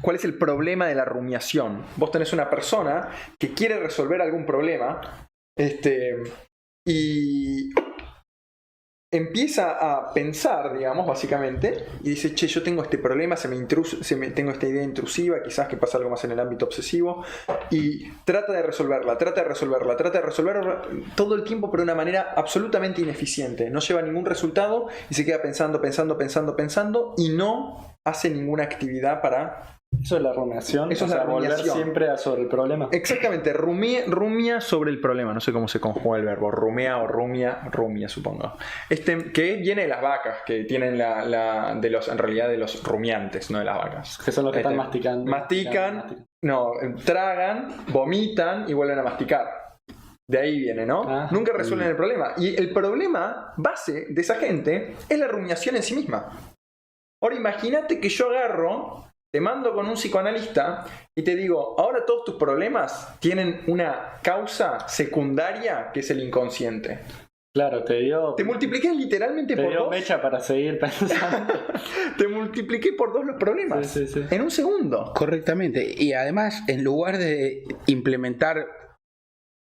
¿Cuál es el problema de la rumiación? Vos tenés una persona que quiere resolver algún problema, y empieza a pensar, digamos, básicamente, y dice, che, yo tengo este problema, tengo esta idea intrusiva, quizás que pasa algo más en el ámbito obsesivo, y trata de resolverla todo el tiempo, pero de una manera absolutamente ineficiente. No lleva ningún resultado y se queda pensando, y no hace ninguna actividad para... Eso es la rumiación. Eso es la rumiación. Volver siempre sobre el problema. Exactamente, rumia sobre el problema. No sé cómo se conjuga el verbo. Rumia, supongo. Que viene de las vacas, que tienen en realidad de los rumiantes, no de las vacas. Que son los que están masticando. Mastican, tragan, vomitan y vuelven a masticar. De ahí viene, ¿no? Nunca resuelven el problema. Y el problema base de esa gente es la rumiación en sí misma. Ahora imagínate que yo te mando con un psicoanalista y te digo, ahora todos tus problemas tienen una causa secundaria que es el inconsciente. Claro, te multipliqué literalmente por 2. Te dio mecha para seguir pensando. Te multipliqué por 2 los problemas. Sí. En un segundo. Correctamente. Y además, en lugar de implementar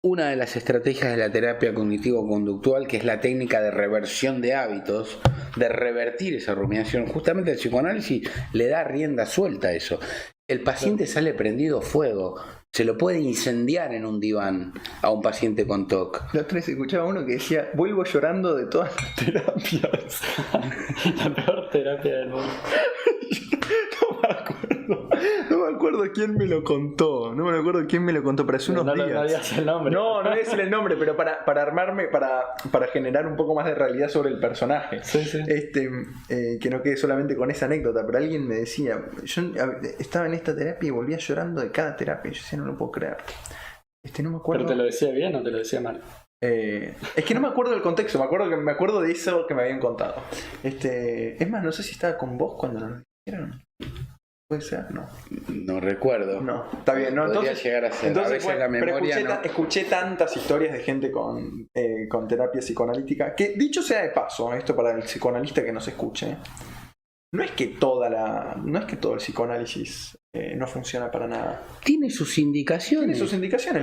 una de las estrategias de la terapia cognitivo-conductual, que es la técnica de reversión de hábitos, de revertir esa rumiación, justamente el psicoanálisis le da rienda suelta a eso. El paciente sale prendido fuego, se lo puede incendiar en un diván a un paciente con TOC. La otra vez escuchaba uno que decía, vuelvo llorando de todas las terapias. La peor terapia del mundo. No me acuerdo quién me lo contó. Pero hace unos días. No digas el nombre. No voy a decir el nombre, pero para armarme, para generar un poco más de realidad sobre el personaje. Sí. Que no quede solamente con esa anécdota. Pero alguien me decía, yo estaba en esta terapia y volvía llorando de cada terapia. Yo decía, no lo puedo creer. No me acuerdo. ¿Pero te lo decía bien o te lo decía mal? Es que no me acuerdo del contexto. Me acuerdo de eso que me habían contado. Es más, no sé si estaba con vos cuando lo dijeron. ¿Puede ser? No recuerdo. No, está bien. No, entonces llegar a ser. A veces la memoria escuché tantas historias de gente con terapia psicoanalítica que, dicho sea de paso, esto para el psicoanalista que nos escuche, no es que todo el psicoanálisis no funciona para nada. Tiene sus indicaciones.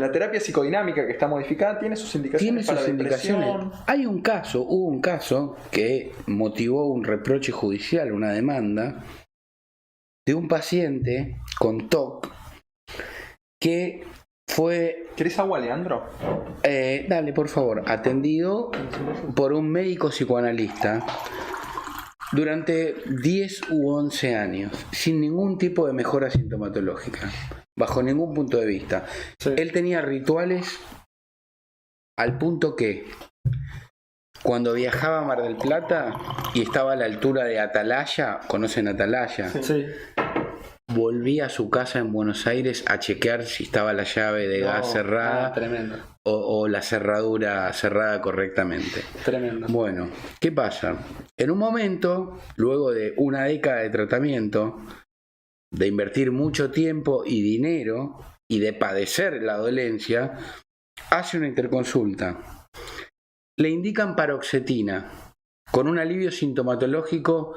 La terapia psicodinámica que está modificada tiene sus indicaciones para depresión. Hubo un caso que motivó un reproche judicial, una demanda de un paciente con TOC que fue... ¿Querés agua, Leandro? Dale, por favor. Atendido por un médico psicoanalista durante 10 u 11 años, sin ningún tipo de mejora sintomatológica, bajo ningún punto de vista. Sí. Él tenía rituales al punto que cuando viajaba a Mar del Plata y estaba a la altura de Atalaya, ¿conocen Atalaya? Sí. Volvía a su casa en Buenos Aires a chequear si estaba la llave de gas cerrada tremendo. O la cerradura cerrada correctamente. Tremendo. Bueno, ¿qué pasa? En un momento, luego de una década de tratamiento, de invertir mucho tiempo y dinero y de padecer la dolencia, hace una interconsulta. Le indican paroxetina con un alivio sintomatológico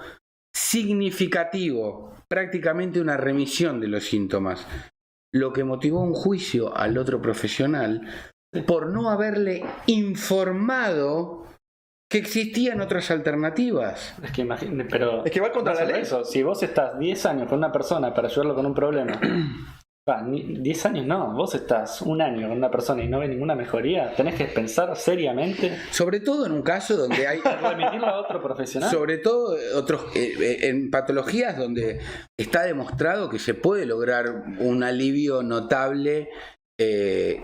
significativo, prácticamente una remisión de los síntomas, lo que motivó un juicio al otro profesional por no haberle informado que existían otras alternativas. Es que imagínate, pero es que va contra la ley. Eso. Si vos estás 10 años con una persona para ayudarlo con un problema, 10 años no, vos estás un año con una persona y no ves ninguna mejoría, tenés que pensar seriamente. Sobre todo en un caso donde hay remitirlo a otro profesional. Sobre todo en patologías donde está demostrado que se puede lograr un alivio notable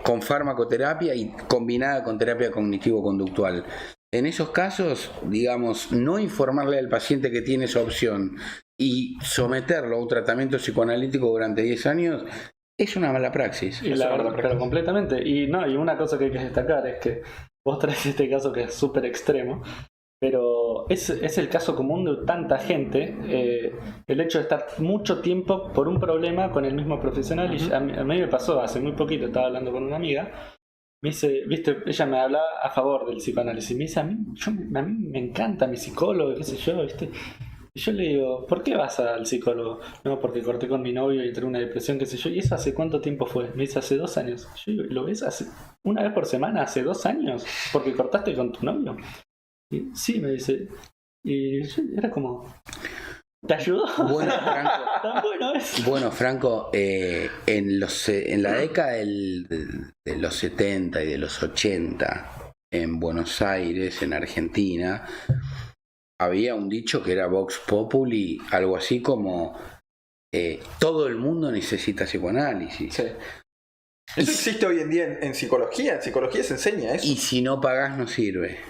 con farmacoterapia y combinada con terapia cognitivo-conductual. En esos casos, digamos, no informarle al paciente que tiene esa opción y someterlo a un tratamiento psicoanalítico durante 10 años es una mala praxis. Pero completamente. Y una cosa que hay que destacar es que vos traes este caso que es súper extremo, pero es el caso común de tanta gente, el hecho de estar mucho tiempo por un problema con el mismo profesional. Y a mí me pasó hace muy poquito, estaba hablando con una amiga. Me dice, viste, ella me hablaba a favor del psicoanálisis. Me dice, a mí me encanta mi psicólogo, qué sé yo, viste. Y yo le digo, ¿por qué vas al psicólogo? No, porque corté con mi novio y entré en una depresión, qué sé yo. ¿Y eso hace cuánto tiempo fue? Me dice, hace 2 años. Yo digo, ¿lo ves hace una vez por semana, hace 2 años? ¿Porque cortaste con tu novio? Y sí, me dice. Y yo era como, ¿te ayudó? Bueno, Franco, ¿Tan bueno es? Bueno, Franco, en la década de los 70 y de los 80, en Buenos Aires, en Argentina, había un dicho que era Vox Populi, algo así como todo el mundo necesita psicoanálisis. Sí. Eso existe hoy en día en psicología. En psicología se enseña eso. Y si no pagás no sirve.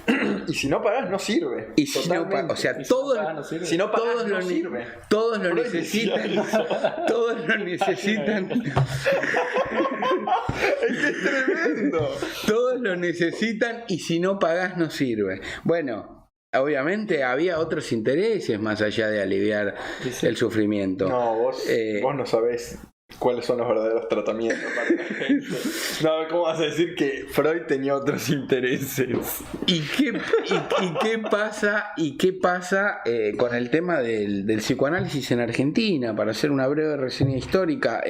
Y si no pagás no sirve. Y si no pagás, o sea, todos no sirve. Todos lo necesitan. Todos lo necesitan. Es que es tremendo. Todos lo necesitan y si no pagás no sirve. Bueno, obviamente había otros intereses más allá de aliviar el sufrimiento. No, vos no sabés cuáles son los verdaderos tratamientos para la gente. No, ¿cómo vas a decir que Freud tenía otros intereses? ¿Y qué pasa con el tema del psicoanálisis en Argentina? Para hacer una breve reseña histórica,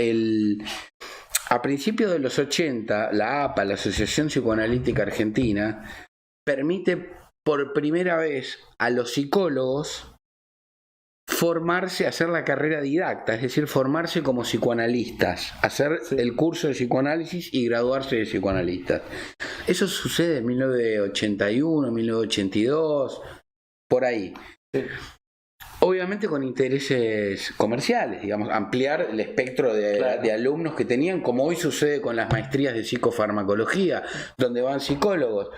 a principios de los 80, la APA, la Asociación Psicoanalítica Argentina, permite por primera vez a los psicólogos formarse, hacer la carrera didacta, es decir, formarse como psicoanalistas, hacer el curso de psicoanálisis y graduarse de psicoanalistas. Eso sucede en 1981, 1982, por ahí. Sí. Obviamente con intereses comerciales, digamos, ampliar el espectro de alumnos que tenían, como hoy sucede con las maestrías de psicofarmacología, donde van psicólogos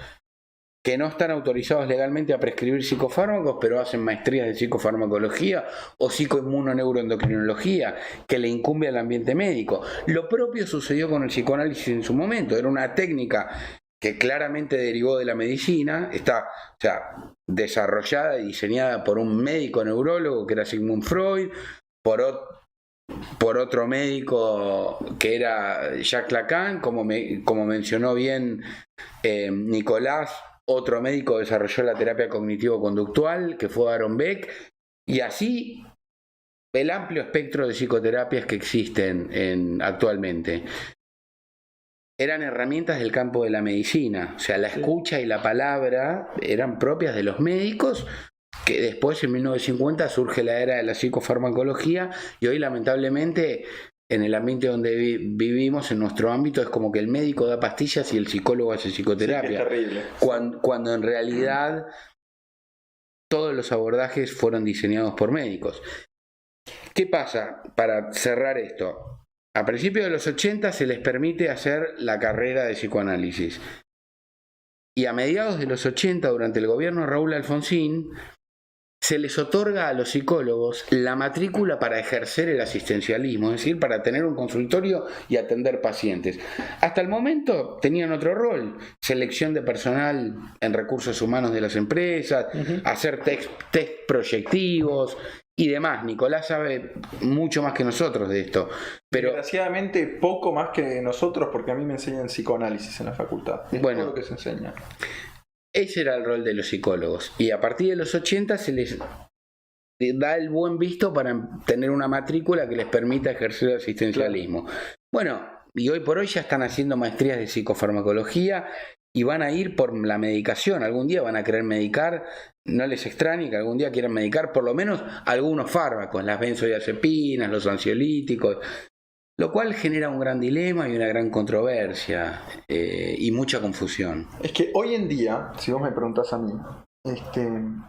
que no están autorizados legalmente a prescribir psicofármacos, pero hacen maestrías de psicofarmacología o psicoinmunoneuroendocrinología, que le incumbe al ambiente médico. Lo propio sucedió con el psicoanálisis en su momento. Era una técnica que claramente derivó de la medicina, está, desarrollada y diseñada por un médico neurólogo que era Sigmund Freud, por otro médico que era Jacques Lacan, como mencionó bien Nicolás. Otro médico desarrolló la terapia cognitivo-conductual, que fue Aaron Beck, y así el amplio espectro de psicoterapias que existen actualmente. Eran herramientas del campo de la medicina, o sea, la escucha y la palabra eran propias de los médicos, que después en 1950 surge la era de la psicofarmacología, y hoy lamentablemente en el ambiente donde vivimos, en nuestro ámbito, es como que el médico da pastillas y el psicólogo hace psicoterapia. Sí, es terrible. Cuando en realidad todos los abordajes fueron diseñados por médicos. ¿Qué pasa? Para cerrar esto, a principios de los 80 se les permite hacer la carrera de psicoanálisis. Y a mediados de los 80, durante el gobierno de Raúl Alfonsín, se les otorga a los psicólogos la matrícula para ejercer el asistencialismo, es decir, para tener un consultorio y atender pacientes. Hasta el momento tenían otro rol: selección de personal en recursos humanos de las empresas, hacer test proyectivos y demás. Nicolás sabe mucho más que nosotros de esto. Pero desgraciadamente poco más que nosotros, porque a mí me enseñan psicoanálisis en la facultad. Es todo lo que se enseña. Ese era el rol de los psicólogos. Y a partir de los 80 se les da el buen visto para tener una matrícula que les permita ejercer el asistencialismo. Claro. Bueno, y hoy por hoy ya están haciendo maestrías de psicofarmacología y van a ir por la medicación. Algún día van a querer medicar, no les extrañe que algún día quieran medicar por lo menos algunos fármacos, las benzodiazepinas, los ansiolíticos, lo cual genera un gran dilema y una gran controversia y mucha confusión. Es que hoy en día, si vos me preguntás a mí,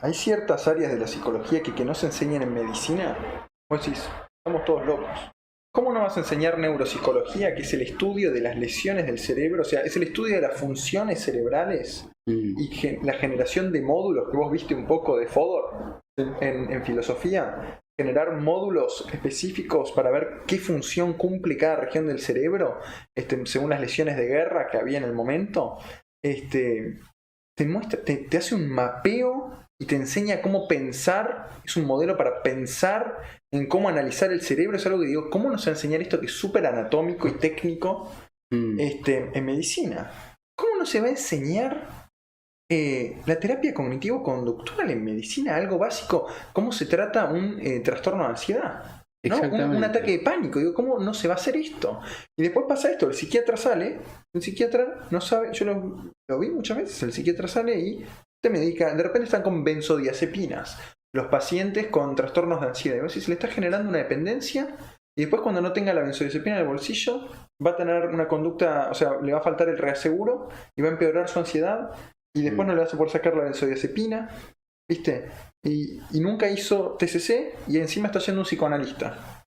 hay ciertas áreas de la psicología que no se enseñan en medicina. Vos decís, estamos todos locos. ¿Cómo no vas a enseñar neuropsicología, que es el estudio de las lesiones del cerebro? O sea, es el estudio de las funciones cerebrales y la generación de módulos, que vos viste un poco de Fodor en filosofía. Generar módulos específicos para ver qué función cumple cada región del cerebro, según las lesiones de guerra que había en el momento. Te hace un mapeo y te enseña cómo pensar. Es un modelo para pensar en cómo analizar el cerebro. Es algo que digo, ¿cómo nos va a enseñar esto que es súper anatómico y técnico en medicina? ¿Cómo no se va a enseñar la terapia cognitivo-conductual en medicina? Algo básico, cómo se trata un trastorno de ansiedad, ¿no? Un ataque de pánico. Digo, ¿cómo no se va a hacer esto? Y después pasa esto, el psiquiatra sale, el psiquiatra no sabe, yo lo vi muchas veces, el psiquiatra sale y te medica, de repente están con benzodiazepinas los pacientes con trastornos de ansiedad, y vos decís, le está generando una dependencia, y después cuando no tenga la benzodiazepina en el bolsillo va a tener una conducta, o sea, le va a faltar el reaseguro y va a empeorar su ansiedad. Y después no le vas a poder sacar la benzodiazepina, ¿viste? Y nunca hizo TCC y encima está yendo un psicoanalista.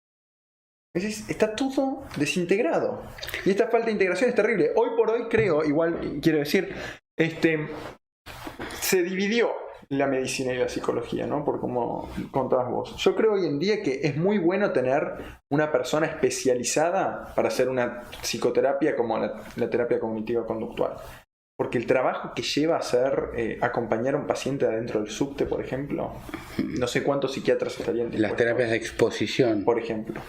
Está todo desintegrado. Y esta falta de integración es terrible. Hoy por hoy creo, igual quiero decir, se dividió la medicina y la psicología, ¿no? Por como contabas vos. Yo creo hoy en día que es muy bueno tener una persona especializada para hacer una psicoterapia como la terapia cognitiva conductual. Porque el trabajo que lleva a hacer acompañar a un paciente adentro del subte, por ejemplo, no sé cuántos psiquiatras estarían dispuestos. Las terapias de exposición. Por ejemplo.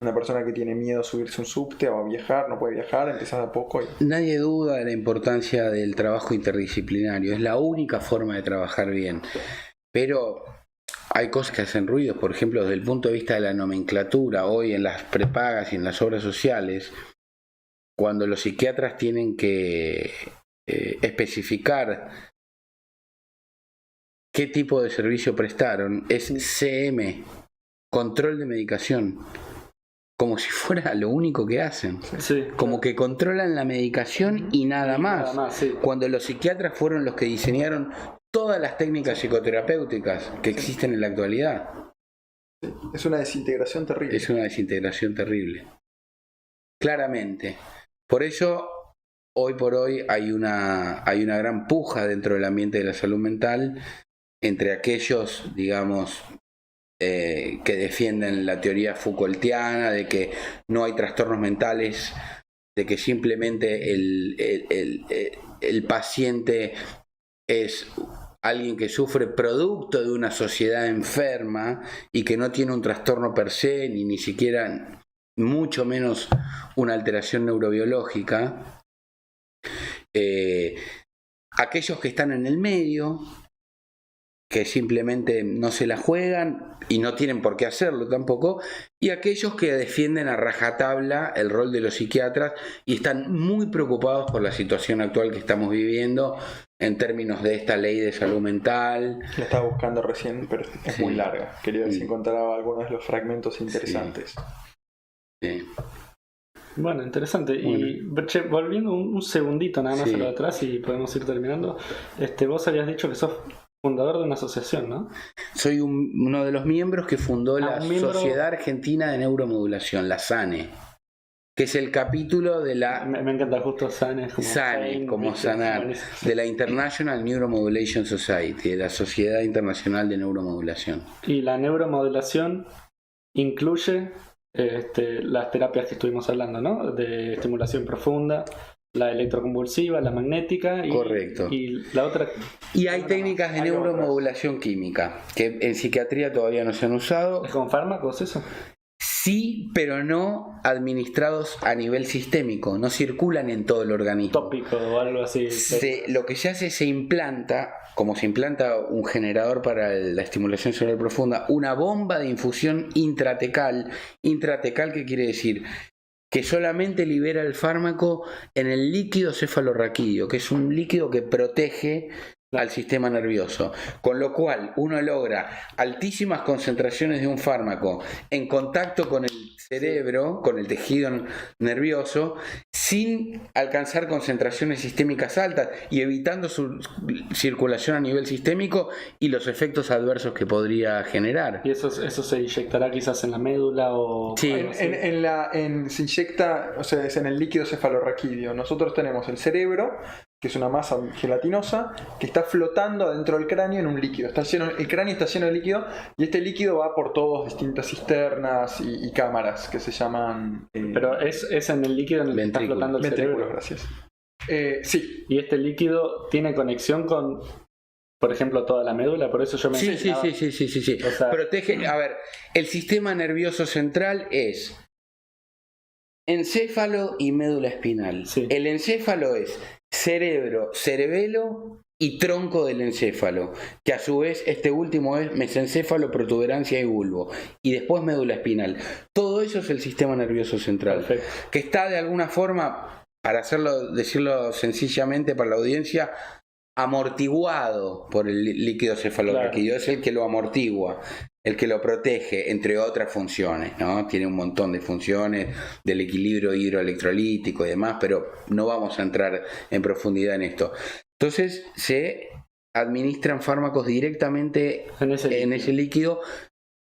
Una persona que tiene miedo a subirse a un subte o a viajar, no puede viajar, empezás a poco. Nadie duda de la importancia del trabajo interdisciplinario. Es la única forma de trabajar bien. Pero hay cosas que hacen ruido. Por ejemplo, desde el punto de vista de la nomenclatura, hoy en las prepagas y en las obras sociales, cuando los psiquiatras tienen que especificar qué tipo de servicio prestaron, es CM, control de medicación, como si fuera lo único que hacen. Sí, como que controlan la medicación y nada más, sí. Cuando los psiquiatras fueron los que diseñaron todas las técnicas psicoterapéuticas que existen en la actualidad. Es una desintegración terrible. Es una desintegración terrible, claramente. Por eso hoy por hoy hay una gran puja dentro del ambiente de la salud mental entre aquellos, digamos, que defienden la teoría Foucaultiana de que no hay trastornos mentales, de que simplemente el paciente es alguien que sufre producto de una sociedad enferma y que no tiene un trastorno per se, ni siquiera, mucho menos una alteración neurobiológica. Aquellos que están en el medio, que simplemente no se la juegan y no tienen por qué hacerlo tampoco, y aquellos que defienden a rajatabla el rol de los psiquiatras y están muy preocupados por la situación actual que estamos viviendo en términos de esta ley de salud mental. La estaba buscando recién, pero es muy larga. Quería ver si encontraba algunos de los fragmentos interesantes. Sí. Bueno, interesante. Bueno. Y volviendo un segundito nada más a lo de atrás y podemos ir terminando. Vos habías dicho que sos fundador de una asociación, ¿no? Soy uno de los miembros que fundó la Sociedad Argentina de Neuromodulación, la SANE. que es el capítulo de la... Me encanta justo SANE, como sanar, de la International Neuromodulation Society, de la Sociedad Internacional de Neuromodulación. Y la neuromodulación incluye las terapias que estuvimos hablando, ¿no? De estimulación profunda, la electroconvulsiva, la magnética Correcto. Y la otra. Y hay técnicas de neuromodulación química que en psiquiatría todavía no se han usado. ¿Es con fármacos eso? Sí, pero no administrados a nivel sistémico, no circulan en todo el organismo. Tópico o algo así. Lo que se hace, se implanta, como se implanta un generador para la estimulación cerebral profunda, una bomba de infusión intratecal. Intratecal, ¿qué quiere decir? Que solamente libera el fármaco en el líquido cefalorraquídeo, que es un líquido que protege al sistema nervioso, con lo cual uno logra altísimas concentraciones de un fármaco en contacto con el cerebro, con el tejido nervioso, sin alcanzar concentraciones sistémicas altas y evitando su circulación a nivel sistémico y los efectos adversos que podría generar. ¿Y eso se inyectará quizás en la médula o...? Sí. Se inyecta, o sea, es en el líquido cefalorraquídeo. Nosotros tenemos el cerebro, que es una masa gelatinosa que está flotando adentro del cráneo en un líquido. El cráneo está lleno de líquido y este líquido va por todas distintas cisternas y cámaras que se llaman... Pero es en el líquido en el que está flotando el cerebro. Gracias. Sí. Y este líquido tiene conexión con, por ejemplo, toda la médula, por eso yo me... Sí. O sea, protege, a ver, el sistema nervioso central es encéfalo y médula espinal. Sí. El encéfalo es cerebro, cerebelo y tronco del encéfalo, que a su vez este último es mesencéfalo, protuberancia y bulbo, y después médula espinal. Todo eso es el sistema nervioso central. Perfecto. Que está de alguna forma, para decirlo sencillamente para la audiencia, amortiguado por el líquido cefalorraquídeo. Claro. Es el que lo amortigua, el que lo protege, entre otras funciones, ¿no? Tiene un montón de funciones del equilibrio hidroelectrolítico y demás, pero no vamos a entrar en profundidad en esto. Entonces se administran fármacos directamente en ese líquido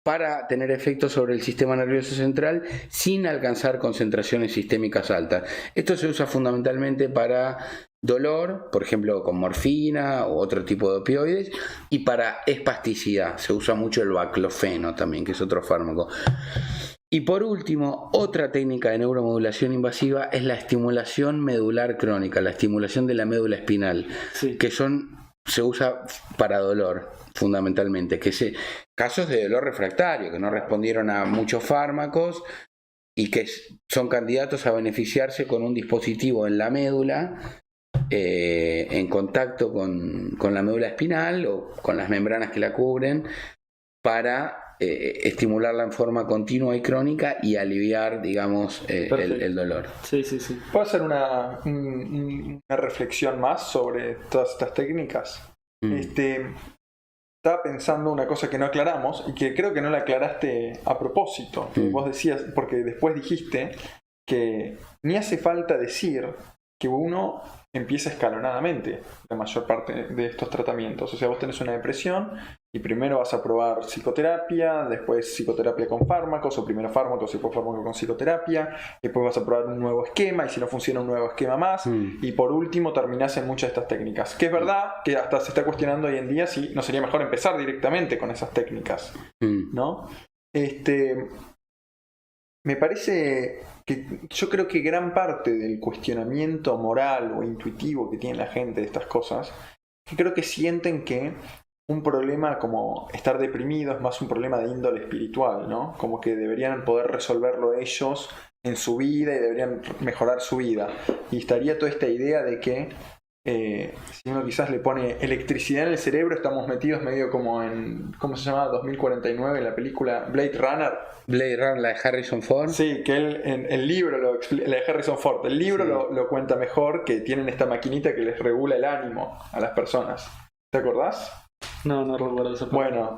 para tener efectos sobre el sistema nervioso central sin alcanzar concentraciones sistémicas altas. Esto se usa fundamentalmente para dolor, por ejemplo con morfina u otro tipo de opioides, y para espasticidad se usa mucho el baclofeno también, que es otro fármaco. Y por último, otra técnica de neuromodulación invasiva es la estimulación medular crónica, la estimulación de la médula espinal, sí, que se usa para dolor fundamentalmente, casos de dolor refractario que no respondieron a muchos fármacos y que son candidatos a beneficiarse con un dispositivo en la médula en contacto con la médula espinal o con las membranas que la cubren para estimularla en forma continua y crónica y aliviar, digamos, el dolor. Sí. ¿Puedo hacer una reflexión más sobre todas estas técnicas? Estaba pensando una cosa que no aclaramos y que creo que no la aclaraste a propósito. Vos decías, porque después dijiste que ni hace falta decir que uno empieza escalonadamente la mayor parte de estos tratamientos. O sea, vos tenés una depresión y primero vas a probar psicoterapia, después psicoterapia con fármacos, o primero fármacos y después fármacos con psicoterapia, después vas a probar un nuevo esquema y si no funciona un nuevo esquema más, y por último terminás en muchas de estas técnicas. Que es verdad que hasta se está cuestionando hoy en día si no sería mejor empezar directamente con esas técnicas, ¿no? Me parece que yo creo que gran parte del cuestionamiento moral o intuitivo que tiene la gente de estas cosas, que creo que sienten que un problema como estar deprimido es más un problema de índole espiritual, ¿no? Como que deberían poder resolverlo ellos en su vida y deberían mejorar su vida. Y estaría toda esta idea de que si uno quizás le pone electricidad en el cerebro, estamos metidos medio como en, ¿cómo se llama? 2049, la película Blade Runner. Blade Runner, la de Harrison Ford. Sí, que él en el libro, la de Harrison Ford, el libro sí, lo cuenta mejor, que tienen esta maquinita que les regula el ánimo a las personas. ¿Te acordás? No recuerdo eso. Bueno,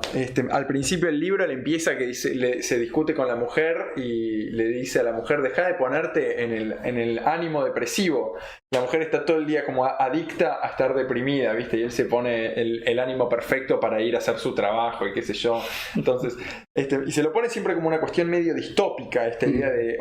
al principio del libro le empieza que se discute con la mujer y le dice a la mujer: deja de ponerte en el ánimo depresivo. La mujer está todo el día como adicta a estar deprimida, ¿viste? Y él se pone el ánimo perfecto para ir a hacer su trabajo y qué sé yo. Entonces, Y se lo pone siempre como una cuestión medio distópica, esta idea de,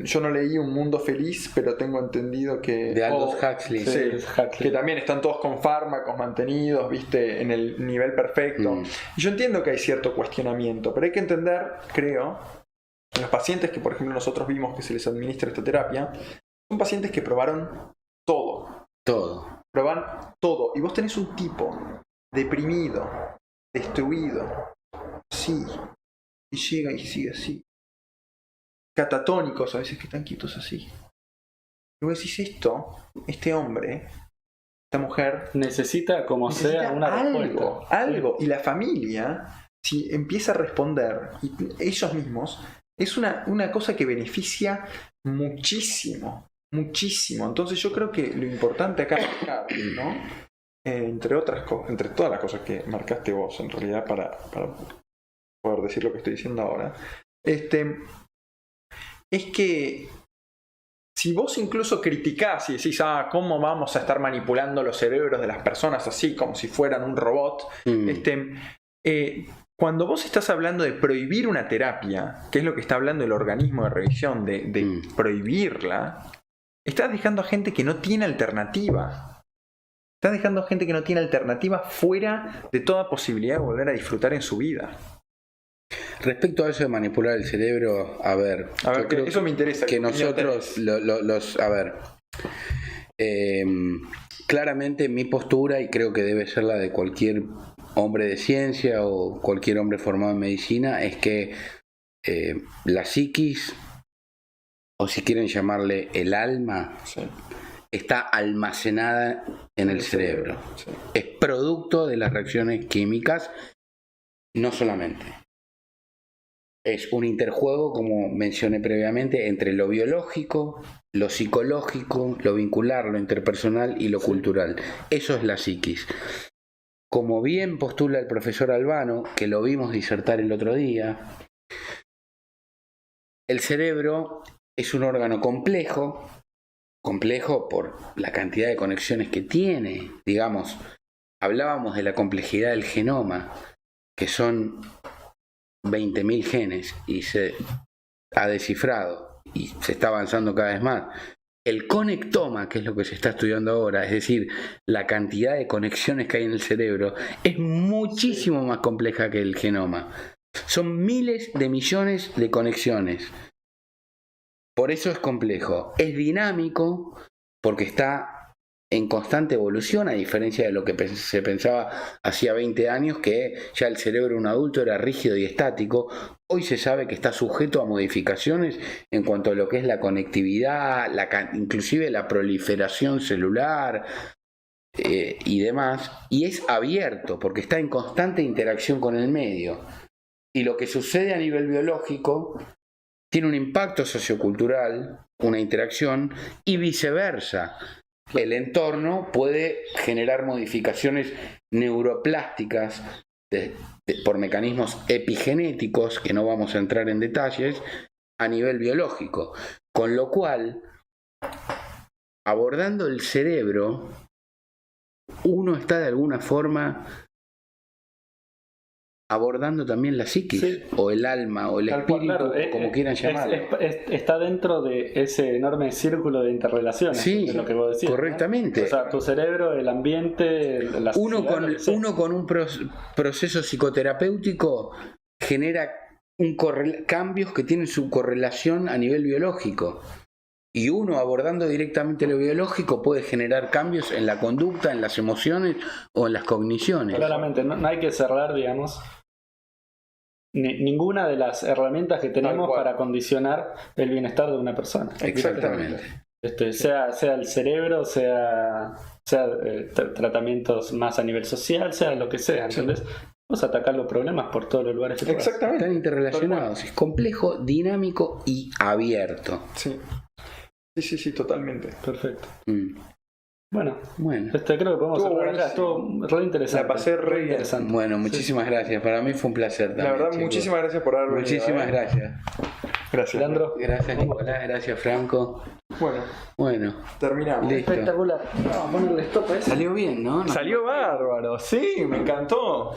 yo no leí Un Mundo Feliz, pero tengo entendido que... De Aldous Huxley. Sí, que también están todos con fármacos mantenidos, viste, en el nivel perfecto. Y yo entiendo que hay cierto cuestionamiento, pero hay que entender, creo, que los pacientes que, por ejemplo, nosotros vimos que se les administra esta terapia, son pacientes que probaron todo. Todo. Proban todo. Y vos tenés un tipo deprimido, destruido, sí, y llega y sigue así, catatónicos a veces que están quietos así. Y vos decís este hombre, esta mujer necesita como sea una respuesta. Algo. Y la familia, si empieza a responder, y ellos mismos, es una cosa que beneficia muchísimo. Entonces yo creo que lo importante acá, ¿no? Entre todas las cosas que marcaste vos en realidad para poder decir lo que estoy diciendo ahora, es que si vos incluso criticás y decís, ¿cómo vamos a estar manipulando los cerebros de las personas así como si fueran un robot? Cuando vos estás hablando de prohibir una terapia, que es lo que está hablando el organismo de revisión, de prohibirla, estás dejando a gente que no tiene alternativa. Estás dejando a gente que no tiene alternativa fuera de toda posibilidad de volver a disfrutar en su vida. Respecto a eso de manipular el cerebro, a ver, yo creo eso me interesa. Que nosotros, claramente mi postura, y creo que debe ser la de cualquier hombre de ciencia o cualquier hombre formado en medicina, es que la psiquis, o si quieren llamarle el alma, sí, está almacenada en el cerebro. Sí. Es producto de las reacciones químicas, no solamente. Es un interjuego, como mencioné previamente, entre lo biológico, lo psicológico, lo vincular, lo interpersonal y lo cultural. Eso es la psiquis. Como bien postula el profesor Albano, que lo vimos disertar el otro día, el cerebro es un órgano complejo por la cantidad de conexiones que tiene. Digamos, hablábamos de la complejidad del genoma, que son 20.000 genes, y se ha descifrado y se está avanzando cada vez más. El conectoma, que es lo que se está estudiando ahora, es decir, la cantidad de conexiones que hay en el cerebro, es muchísimo más compleja que el genoma. Son miles de millones de conexiones. Por eso es complejo. Es dinámico porque está en constante evolución, a diferencia de lo que se pensaba hacía 20 años, que ya el cerebro de un adulto era rígido y estático. Hoy se sabe que está sujeto a modificaciones en cuanto a lo que es la conectividad, inclusive la proliferación celular y demás. Y es abierto porque está en constante interacción con el medio. Y lo que sucede a nivel biológico tiene un impacto sociocultural, una interacción, y viceversa. El entorno puede generar modificaciones neuroplásticas por mecanismos epigenéticos, que no vamos a entrar en detalles, a nivel biológico. Con lo cual, abordando el cerebro, uno está de alguna forma abordando también la psiquis, sí, o el alma, o el espíritu, claro, como quieran llamarlo. Está dentro de ese enorme círculo de interrelaciones, sí, de lo que vos decías, correctamente. ¿no? O sea, tu cerebro, el ambiente, la sociedad, uno con un proceso psicoterapéutico genera cambios que tienen su correlación a nivel biológico. Y uno abordando directamente lo biológico puede generar cambios en la conducta, en las emociones o en las cogniciones. Claramente, no hay que cerrar, digamos, ninguna de las herramientas que tenemos para condicionar el bienestar de una persona. Exactamente. Sea el cerebro, sea tratamientos más a nivel social, sea lo que sea. ¿Entendés? Vamos a atacar los problemas por todos los lugares que exactamente. Están interrelacionados. Es complejo, dinámico y abierto. Sí. Sí, totalmente. Perfecto. Bueno, creo que podemos cerrar acá. Estuvo re interesante. La pasé re interesante. Bueno, muchísimas gracias. Para mí fue un placer también. La verdad, chicos, muchísimas gracias por haber venido. Muchísimas gracias. Gracias, Leandro. Gracias, Nicolás. Gracias, Franco. Bueno. Terminamos. Listo. Espectacular. Vamos a ponerle stop a eso. Salió bien, ¿no? Salió bárbaro. Sí, me encantó.